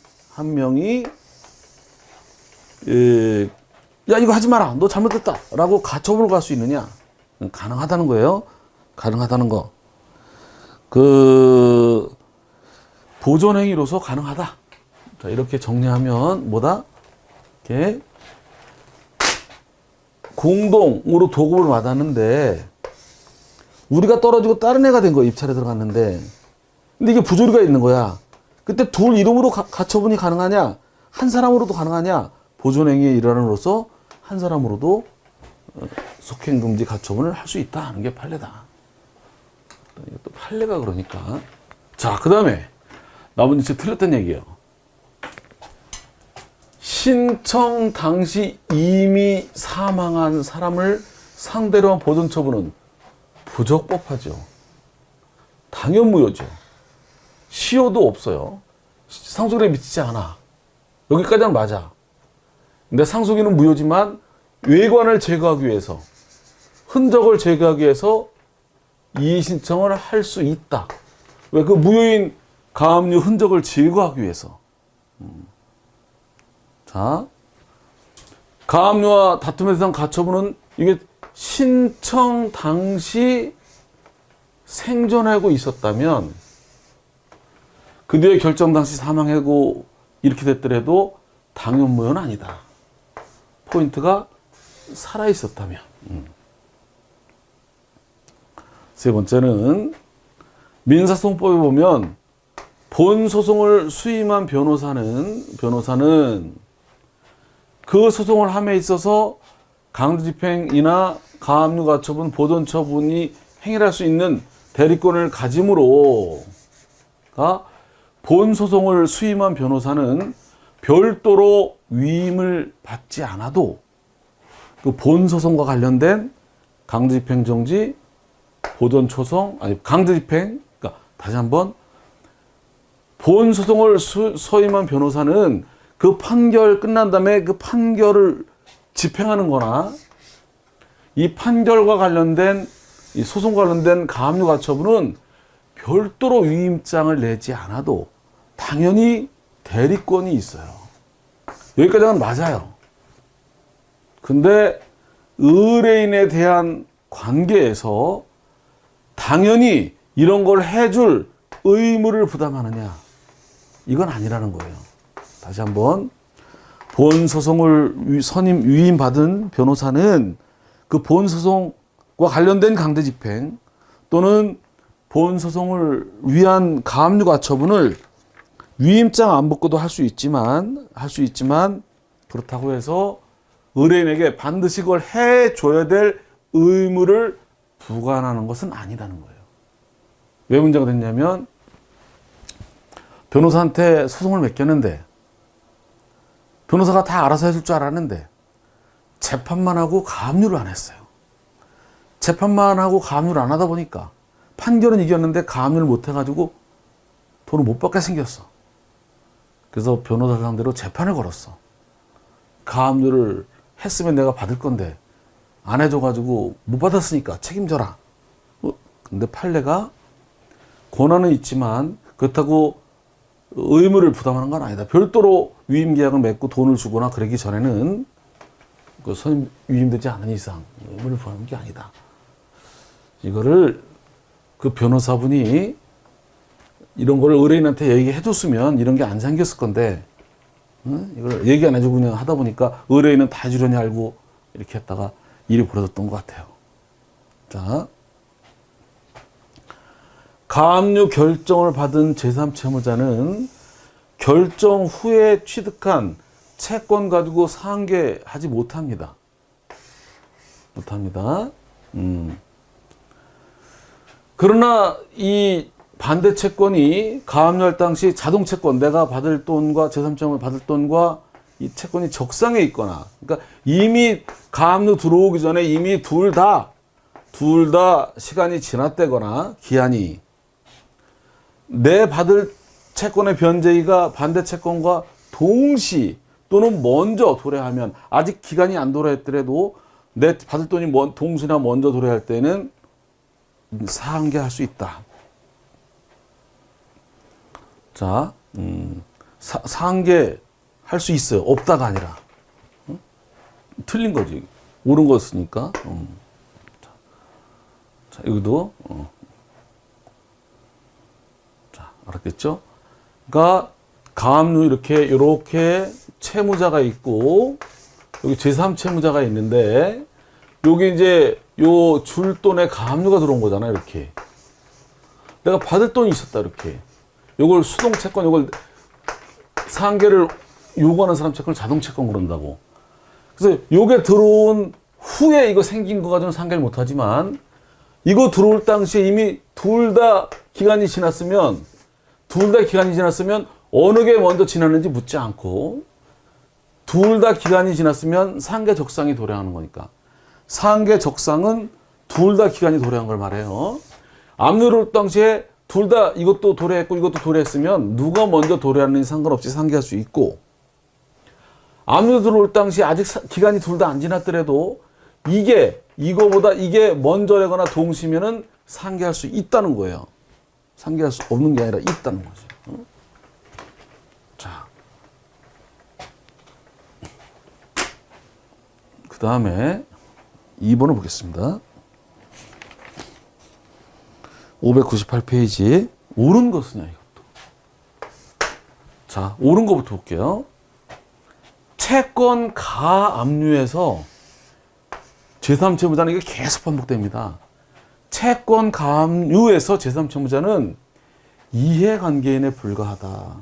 야, 이거 하지 마라. 너 잘못했다. 라고 가처분을 갈 수 있느냐? 가능하다는 거예요. 가능하다는 거. 보존행위로서 가능하다. 자, 이렇게 정리하면 뭐다? 이렇게 공동으로 도급을 받았는데 우리가 떨어지고 다른 애가 된 거야. 입찰에 들어갔는데. 근데 이게 부조리가 있는 거야. 그때 둘 이름으로 가처분이 가능하냐? 한 사람으로도 가능하냐? 보존행위에 일환으로서 한 사람으로도 속행금지 가처분을 할 수 있다는 게 판례다. 또 판례가 그러니까. 자, 그 다음에 나머지 진짜 틀렸던 얘기예요. 신청 당시 이미 사망한 사람을 상대로 한 보존 처분은 부적법하죠. 당연무효죠. 시효도 없어요. 상속인에 미치지 않아. 여기까지는 맞아. 근데 상속인은 무효지만 외관을 제거하기 위해서, 흔적을 제거하기 위해서 이의 신청을 할 수 있다. 왜? 그 무효인 가압류 흔적을 제거하기 위해서. 자, 가압류와 다툼에 대한 가처분은 이게 신청 당시 생존하고 있었다면 그 뒤에 결정 당시 사망하고 이렇게 됐더라도 당연무효는 아니다. 포인트가 살아있었다면. 세 번째는 민사소송법에 보면 본 소송을 수임한 변호사는 그 소송을 함에 있어서 강제집행이나 가압류 가처분, 보존 처분이 행해할 수 있는 대리권을 가짐으로 본 소송을 수임한 변호사는 별도로 위임을 받지 않아도 그 본 소송과 관련된 강제집행 정지, 보존 초성, 강제집행, 그러니까 다시 한번 본 소송을 수임한 변호사는 그 판결 끝난 다음에 그 판결을 집행하는 거나 이 판결과 관련된 이 소송과 관련된 가압류 가처분은 별도로 위임장을 내지 않아도 당연히 대리권이 있어요. 여기까지는 맞아요. 근데 의뢰인에 대한 관계에서 당연히 이런 걸 해줄 의무를 부담하느냐? 이건 아니라는 거예요. 다시 한번 본 소송을 위임받은 변호사는 그 본 소송과 관련된 강제집행 또는 본 소송을 위한 가압류 가처분을 위임장 안 받고도 할 수 있지만 그렇다고 해서 의뢰인에게 반드시 그걸 해줘야 될 의무를 부과하는 것은 아니라는 거예요. 왜 문제가 됐냐면 변호사한테 소송을 맡겼는데 변호사가 다 알아서 해줄 줄 알았는데 재판만 하고 가압류를 안 했어요. 재판만 하고 가압류를 안 하다 보니까 판결은 이겼는데 가압류를 못 해가지고 돈을 못 받게 생겼어. 그래서 변호사 상대로 재판을 걸었어. 가압류를 했으면 내가 받을 건데 안 해줘가지고 못 받았으니까 책임져라. 근데 판례가 권한은 있지만 그렇다고 의무를 부담하는 건 아니다. 별도로 위임 계약을 맺고 돈을 주거나 그러기 전에는 그 선임 위임되지 않은 이상 의무를 부담하는 게 아니다. 이거를 그 변호사분이 이런 걸 의뢰인한테 얘기해 줬으면 이런 게 안 생겼을 건데 이걸 얘기 안 해주고 그냥 하다 보니까 의뢰인은 다 해주려니 알고 이렇게 했다가 일이 벌어졌던 것 같아요. 자, 가압류 결정을 받은 제3채무자는 결정 후에 취득한 채권 가지고 상계하지 못합니다. 못합니다. 그러나 이 반대 채권이 가압류할 당시 자동 채권, 내가 받을 돈과 제3채권을 받을 돈과 이 채권이 적상에 있거나, 그러니까 이미 가압류 들어오기 전에 이미 둘 다 시간이 지났다거나 기한이, 내 받을 채권의 변제의가 반대 채권과 동시 또는 먼저 도래하면, 아직 기간이 안 도래했더라도 내 받을 돈이 동시나 먼저 도래할 때는 상계할 수 있다. 자, 상계할 수 있어요. 없다가 아니라. 틀린 거지. 옳은 거였으니까. 자, 여기도. 자, 알았겠죠? 그러니까 가압류 이렇게 채무자가 있고, 여기 제3채무자가 있는데, 여기 이제 요 줄 돈에 가압류가 들어온 거잖아, 이렇게. 내가 받을 돈이 있었다, 이렇게. 요걸 수동채권, 요걸 상계를 요구하는 사람 채권을 자동채권 그런다고. 그래서 요게 들어온 후에 이거 생긴 거 가지고는 상계를 못 하지만, 이거 들어올 당시에 이미 둘 다 기간이 지났으면 어느 게 먼저 지났는지 묻지 않고, 둘 다 기간이 지났으면 상계 적상이 도래하는 거니까. 상계 적상은 둘 다 기간이 도래한 걸 말해요. 압류를 올 당시에 둘 다 이것도 도래했고 이것도 도래했으면 누가 먼저 도래하는지 상관없이 상계할 수 있고, 압류 들어올 당시 아직 기간이 둘 다 안 지났더라도 이거보다 이게 먼저라거나 동시면은 상계할 수 있다는 거예요. 상계할 수 없는 게 아니라 있다는 거죠. 자, 그 다음에 2번을 보겠습니다. 598페이지. 옳은 것은요, 이것도. 자, 옳은 것부터 볼게요. 채권 가압류에서 제3채무자는 이게 계속 반복됩니다. 채권 가압류에서 제3채무자는 이해관계인에 불과하다.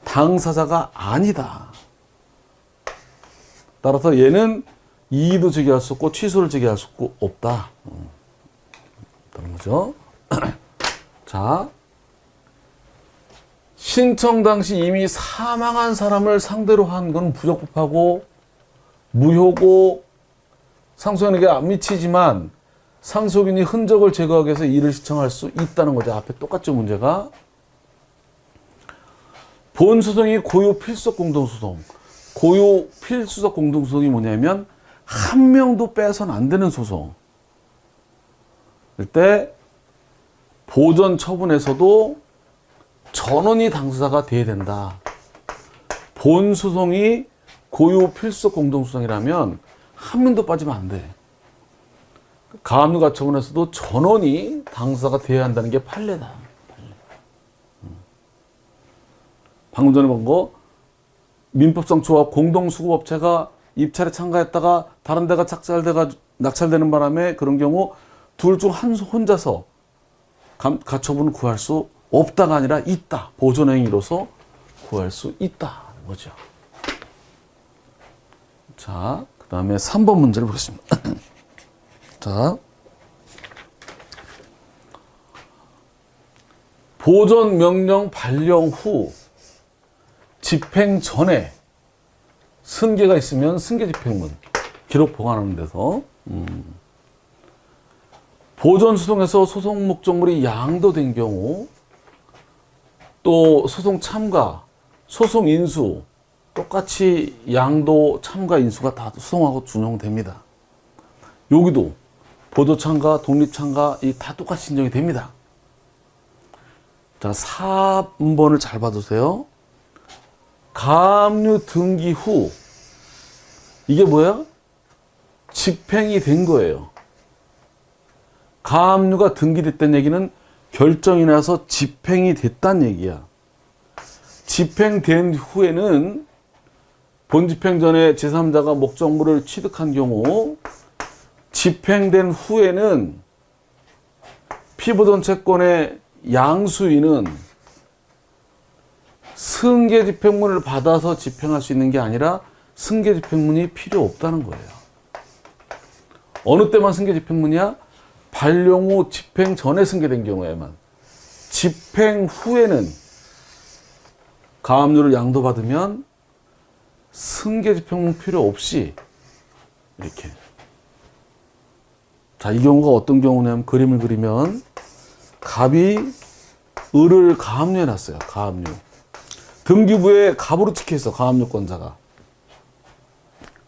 당사자가 아니다. 따라서 얘는 이의도 제기할 수 없고 취소를 제기할 수 없다. 그런 거죠. 자, 신청 당시 이미 사망한 사람을 상대로 한 건 부적법하고 무효고 상속인에게 안 미치지만 상속인이 흔적을 제거하기 위해서 이를 신청할 수 있다는 거죠. 앞에 똑같죠, 문제가. 본소송이 고유 필수적 공동소송. 고유 필수적 공동소송이 뭐냐면 한 명도 빼서는 안 되는 소송. 그때 보전 처분에서도 전원이 당사자가 돼야 된다. 본소송이 고유 필수적 공동소송이라면 한 명도 빠지면 안 돼. 가압류 가처분에서도 전원이 당사자가 돼야 한다는 게 판례다. 방금 전에 본 거, 민법상 조합 공동수급업체가 입찰에 참가했다가 다른 데가 낙찰되는 바람에 그런 경우 둘 중 혼자서 가처분을 구할 수 없다가 아니라 있다. 보존행위로서 구할 수 있다. 뭐죠? 자, 그 다음에 3번 문제를 보겠습니다. 자, 보존 명령 발령 후 집행 전에 승계가 있으면 승계 집행문 기록 보관하는 데서 보존 소송에서 소송 목적물이 양도된 경우 또 소송 참가, 소송 인수 똑같이 양도, 참가, 인수가 다 소송하고 준용됩니다. 여기도 보도 참가, 독립 참가 이 다 똑같이 인정이 됩니다. 자, 4번을 잘 봐두세요. 가압류 등기 후 이게 뭐야? 집행이 된 거예요. 가압류가 등기됐다는 얘기는 결정이 나서 집행이 됐다는 얘기야. 집행된 후에는 본집행 전에 제3자가 목적물을 취득한 경우 집행된 후에는 피보존 채권의 양수인은 승계 집행문을 받아서 집행할 수 있는 게 아니라 승계 집행문이 필요 없다는 거예요. 어느 때만 승계 집행문이야? 발령 후 집행 전에 승계된 경우에만. 집행 후에는 가압류를 양도받으면 승계 집행문 필요 없이 이렇게. 자, 이 경우가 어떤 경우냐면 그림을 그리면 갑이 을을 가압류해 놨어요. 가압류. 등기부에 갑으로 찍혀 있어. 가압류권자가.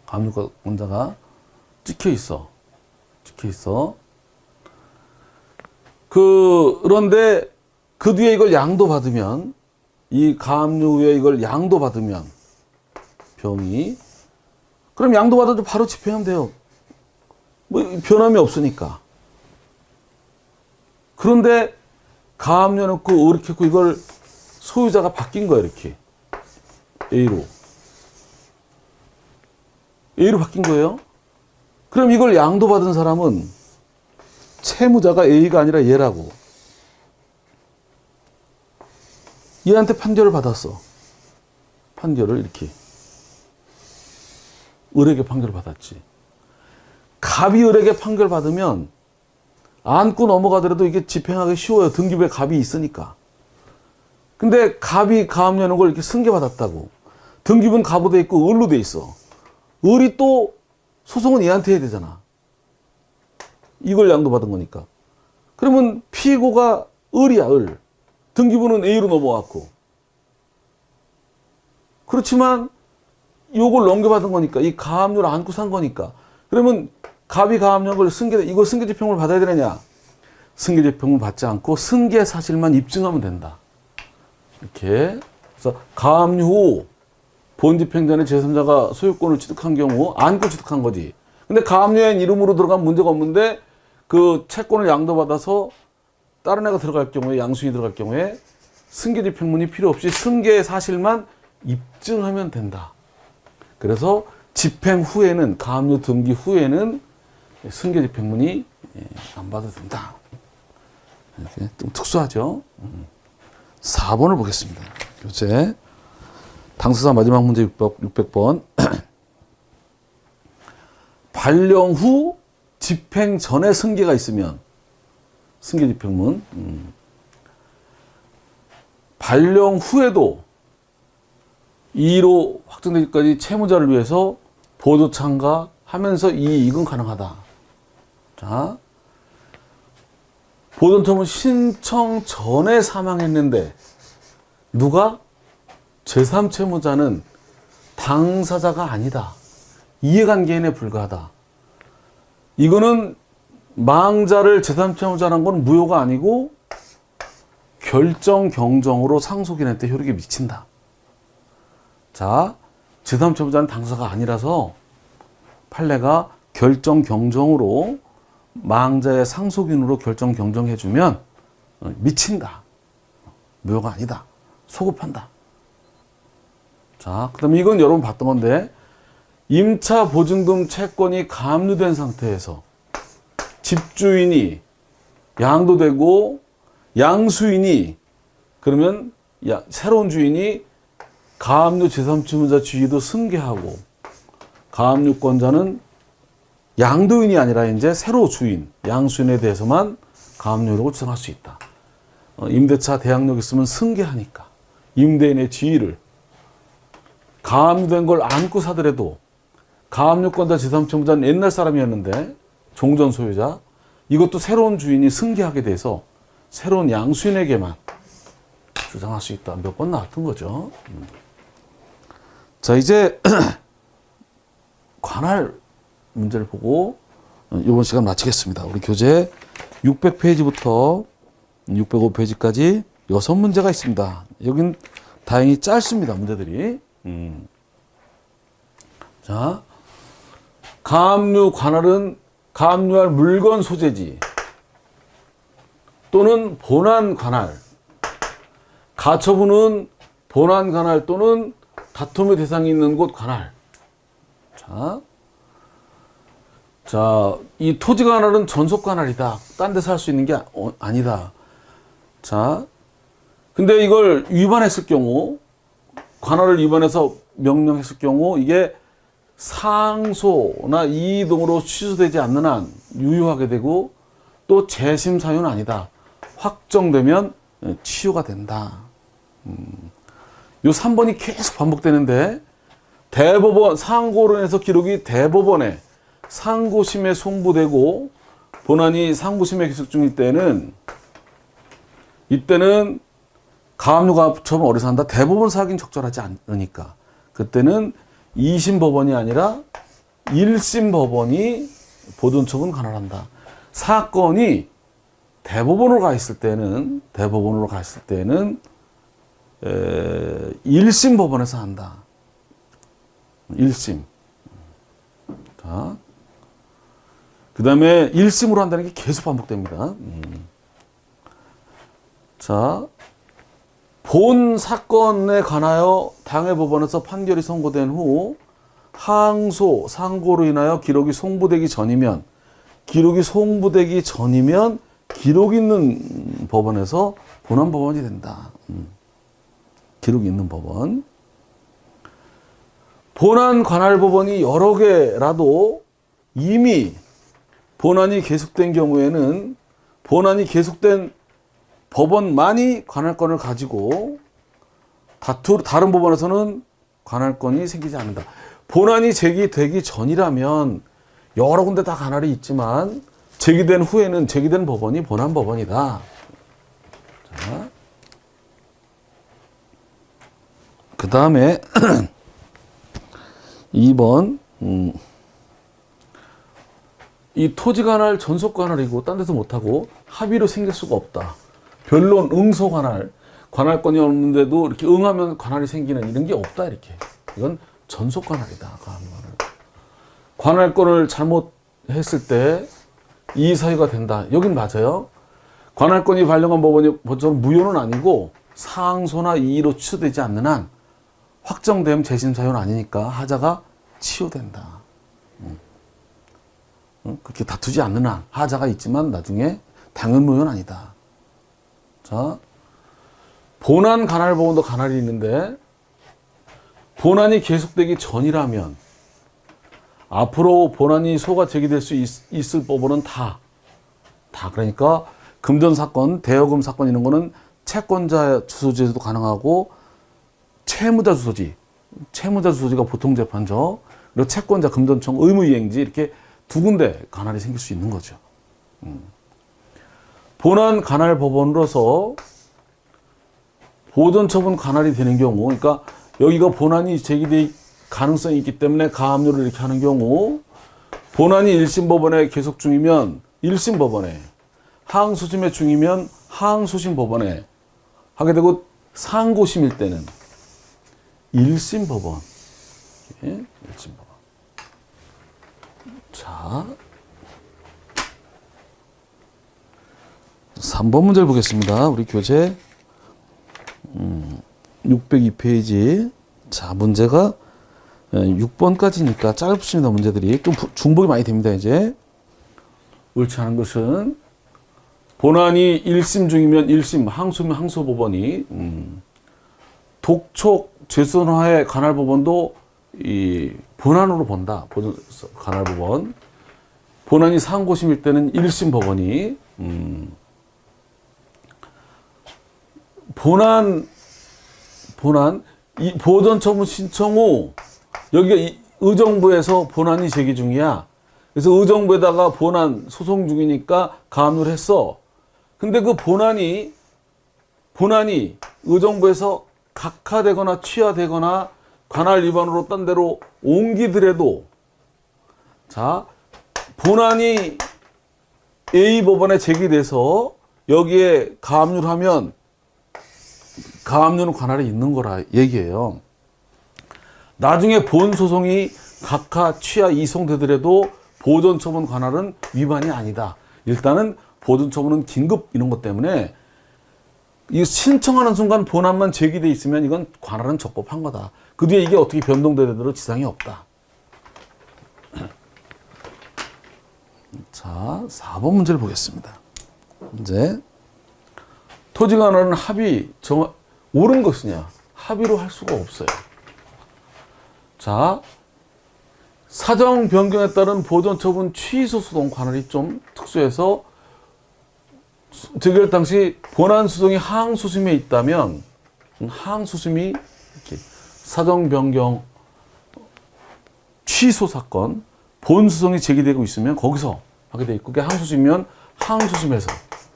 가압류권자가 찍혀 있어. 찍혀 있어. 그런데 그 뒤에 이걸 양도받으면 이 가압류 후에 이걸 양도받으면 병이 그럼 양도받아도 바로 집행하면 돼요. 뭐 변함이 없으니까. 그런데 가압류 놓고 이렇게 했고 이걸 소유자가 바뀐 거야 이렇게 A로 바뀐 거예요. 그럼 이걸 양도받은 사람은 채무자가 A가 아니라 얘라고. 얘한테 판결을 받았어. 판결을 이렇게. 을에게 판결을 받았지. 갑이 을에게 판결 받으면 안고 넘어가더라도 이게 집행하기 쉬워요. 등기부에 갑이 있으니까. 근데 갑이 가압류하는 걸 이렇게 승계받았다고. 등기부는 갑으로 돼 있고 을로 돼 있어. 을이 또 소송은 얘한테 해야 되잖아. 이걸 양도받은 거니까. 그러면 피고가 을이야, 을. 등기부는 A로 넘어왔고. 그렇지만 요걸 넘겨받은 거니까, 이 가압류를 안고 산 거니까. 그러면 갑이 가압류한 걸 이거 승계집행을 받아야 되느냐? 승계집행을 받지 않고 승계 사실만 입증하면 된다. 이렇게. 그래서 가압류 후 본집행 전에 제3자가 소유권을 취득한 경우 안고 취득한 거지. 근데 가압류인 이름으로 들어가면 문제가 없는데 그 채권을 양도받아서 다른 애가 들어갈 경우에 양수인이 들어갈 경우에 승계집행문이 필요 없이 승계 사실만 입증하면 된다. 그래서 집행 후에는 가압류 등기 후에는 승계집행문이 안 받아도 된다. 이렇게 좀 특수하죠. 4번을 보겠습니다. 교재 당사자 마지막 문제 600번 발령 후 집행 전에 승계가 있으면 승계집행문 발령 후에도 2로 확정되기까지 채무자를 위해서 보조 참가하면서 이 이익은 가능하다. 자, 보존처분 신청 전에 사망했는데 누가? 제3채무자는 당사자가 아니다. 이해관계인에 불과하다. 이거는 망자를 제3채무자라는 건 무효가 아니고 결정 경정으로 상속인한테 효력이 미친다. 자, 제3채무자는 당사자가 아니라서 판례가 결정 경정으로 망자의 상속인으로 결정 경정해주면 미친다. 무효가 아니다. 소급한다. 자, 그 다음에 이건 여러분 봤던 건데 임차 보증금 채권이 가압류된 상태에서 집주인이 양도되고 양수인이 그러면 새로운 주인이 가압류 제3채무자 지위도 승계하고 가압류권자는 양도인이 아니라 이제 새로 주인, 양수인에 대해서만 가압류력을 주장할 수 있다. 임대차 대항력 있으면 승계하니까 임대인의 지위를 가압류된 걸 안고 사더라도 가압류권자 제3채무자는 옛날 사람이었는데 종전 소유자 이것도 새로운 주인이 승계하게 돼서 새로운 양수인에게만 주장할 수 있다. 몇 번 나왔던 거죠. 자, 이제 관할 문제를 보고 이번 시간 마치겠습니다. 우리 교재 600페이지부터 605페이지까지 6문제가 있습니다. 여긴 다행히 짧습니다. 문제들이. 자, 가압류 관할은 가압류할 물건 소재지 또는 본안 관할, 가처분은 본안 관할 또는 다툼의 대상이 있는 곳 관할. 자, 이 토지 관할은 전속 관할이다. 딴 데서 할 수 있는 게 아니다. 자, 근데 이걸 위반했을 경우 관할을 위반해서 명령했을 경우 이게 상소나 이의 등으로 취소되지 않는 한 유효하게 되고 또 재심 사유는 아니다. 확정되면 치유가 된다. 요 3번이 계속 반복되는데 대법원 상고로 인해서 기록이 대법원에 상고심에 송부되고 본안이 상고심에 기속 중일 때는 이때는 가압류가처럼 어디서 한다. 대법원에서 하긴 적절하지 않으니까 그때는 2심 법원이 아니라 1심 법원이 보존처분 관할한다. 사건이 대법원으로 가 있을 때는 1심 법원에서 한다. 1심. 자, 그 다음에 1심으로 한다는 게 계속 반복됩니다. 자, 본 사건에 관하여 당해 법원에서 판결이 선고된 후 항소, 상고로 인하여 기록이 송부되기 전이면 기록 있는 법원에서 본안 법원이 된다. 기록이 있는 법원. 본안 관할 법원이 여러 개라도 이미 본안이 계속된 경우에는 본안이 계속된 법원만이 관할권을 가지고 다른 법원에서는 관할권이 생기지 않는다. 본안이 제기되기 전이라면 여러 군데 다 관할이 있지만 제기된 후에는 제기된 법원이 본안 법원이다. 자, 그 다음에 2번 이 토지 관할 전속 관할이고 딴 데서 못하고 합의로 생길 수가 없다. 변론 응소 관할권이 없는데도 이렇게 응하면 관할이 생기는 이런 게 없다. 이렇게 이건 전속 관할이다. 관할권을 잘못했을 때 이의 사유가 된다. 여긴 맞아요. 관할권이 발령한 법원이 법적으로 무효는 아니고 상소나 이의로 취소되지 않는 한 확정되면 재심 사유는 아니니까 하자가 치유된다. 그렇게 다투지 않는 한 하자가 있지만 나중에 당연 무효는 아니다. 자, 본안 관할 법원도 관할이 있는데 본안이 계속되기 전이라면 앞으로 본안이 소가 제기될 수 있을 법원은 다 그러니까 금전 사건, 대여금 사건 이런 거는 채권자 주소지에서도 가능하고 채무자 주소지가 보통 재판죠. 그리고 채권자 금전청 의무이행지 이렇게 두 군데 관할이 생길 수 있는 거죠. 본안 관할 법원으로서 보존처분 관할이 되는 경우, 그러니까 여기가 본안이 제기될 가능성이 있기 때문에 가압류를 이렇게 하는 경우, 본안이 1심 법원에 계속 중이면 1심 법원에, 항소심에 중이면 항소심 법원에 하게 되고 상고심일 때는 1심 법원. 1심 법원. 자, 3번 문제를 보겠습니다. 우리 교재 602페이지. 자, 문제가 6번까지니까 짧습니다. 문제들이 좀 중복이 많이 됩니다. 이제 옳지 않은 것은 본안이 1심 중이면 1심, 항소면 항소법원이 독촉 재선화의 관할법원도 이 본안으로 본다. 관할법원. 본안이 상고심일 때는 1심 법원이 본안 이 보존처분 신청 후 여기가 의정부에서 본안이 제기 중이야. 그래서 의정부에다가 본안 소송 중이니까 가압류를 했어. 근데 그 본안이 의정부에서 각하되거나 취하되거나 관할 위반으로 딴 데로 옮기더라도, 자, 본안이 A 법원에 제기돼서 여기에 가압류를 하면 가압류는 관할이 있는 거라 얘기예요. 나중에 본 소송이 각하, 취하, 이송되더라도 보존처분 관할은 위반이 아니다. 일단은 보존처분은 긴급 이런 것 때문에 이 신청하는 순간 본안만 제기돼 있으면 이건 관할은 적법한 거다. 그 뒤에 이게 어떻게 변동되더라도 지장이 없다. 자, 4번 문제를 보겠습니다. 이제 토지관할은 합의 옳은 것이냐, 합의로 할 수가 없어요. 자, 사정 변경에 따른 보존 처분 취소 소송 관할이 좀 특수해서 재결 당시 본안 소송이 항소심에 있다면 항소심이 이렇게 사정 변경 취소 사건 본 소송이 제기되고 있으면 거기서 하게 돼 있고, 그게 항소심이면 항소심에서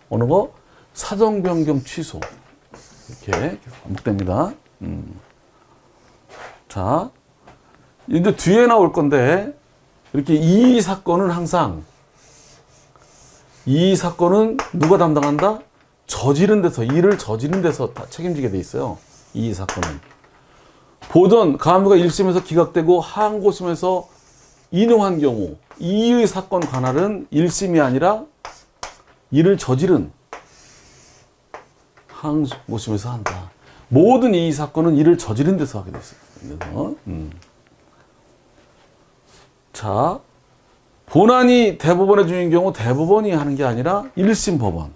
어느 거 사정 변경 취소 이렇게 반복됩니다. 자, 이제 뒤에 나올 건데 이렇게 이 사건은 항상 이 사건은 누가 담당한다? 저지른 데서 일을 저지른 데서 다 책임지게 돼 있어요. 이 사건은 보전 가압류가 1심에서 기각되고 항고심에서 인용한 경우 이의 사건 관할은 1심이 아니라 일을 저지른 항고심에서 한다. 모든 이 사건은 일을 저지른 데서 하게 됐어요. 그래서 자, 본안이 대법원에 주인 경우 대법원이 하는 게 아니라 1심 법원.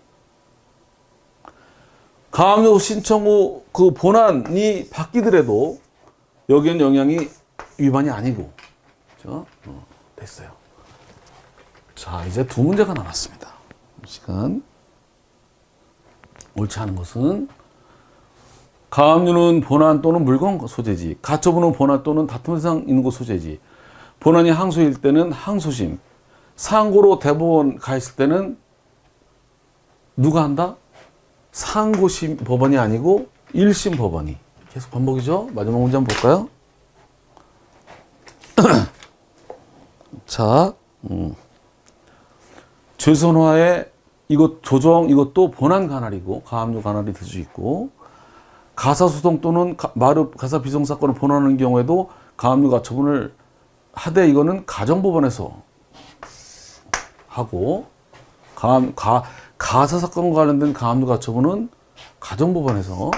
가압류 신청 후 그 본안이 바뀌더라도 여기엔 영향이 위반이 아니고, 그렇죠? 됐어요. 자, 이제 두 문제가 남았습니다. 시간. 옳지 않은 것은 가압류는 본안 또는 물건 소재지, 가처분은 본안 또는 다툼 대상 있는 곳 소재지, 본안이 항소일 때는 항소심, 상고로 대법원 가 있을 때는 누가 한다? 상고심 법원이 아니고 1심 법원이. 계속 반복이죠? 마지막 문제 한번 볼까요? 자, 최선화의 이것 조정, 이것도 본안 관할이고 가압류 관할이 될 수 있고, 가사소송 또는 가사 비송 사건을 본안하는 경우에도 가압류 가처분을 하되 이거는 가정법원에서 하고, 가사 사건과 관련된 가압류 가처분은 가정법원에서.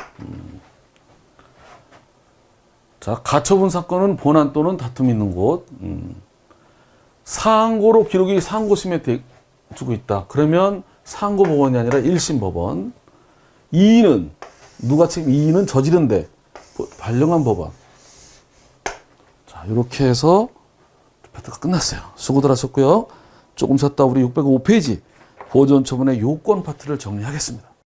자, 가처분 사건은 본안 또는 다툼 있는 곳. 상고로 기록이 상고심에 주고 있다. 그러면 상고법원이 아니라 1심 법원. 이의는 누가 책임? 이의는 저지른데 발령한 법원. 자, 이렇게 해서 파트가 끝났어요. 수고들 하셨고요. 조금 쉬었다 우리 605페이지 보존 처분의 요건 파트를 정리하겠습니다.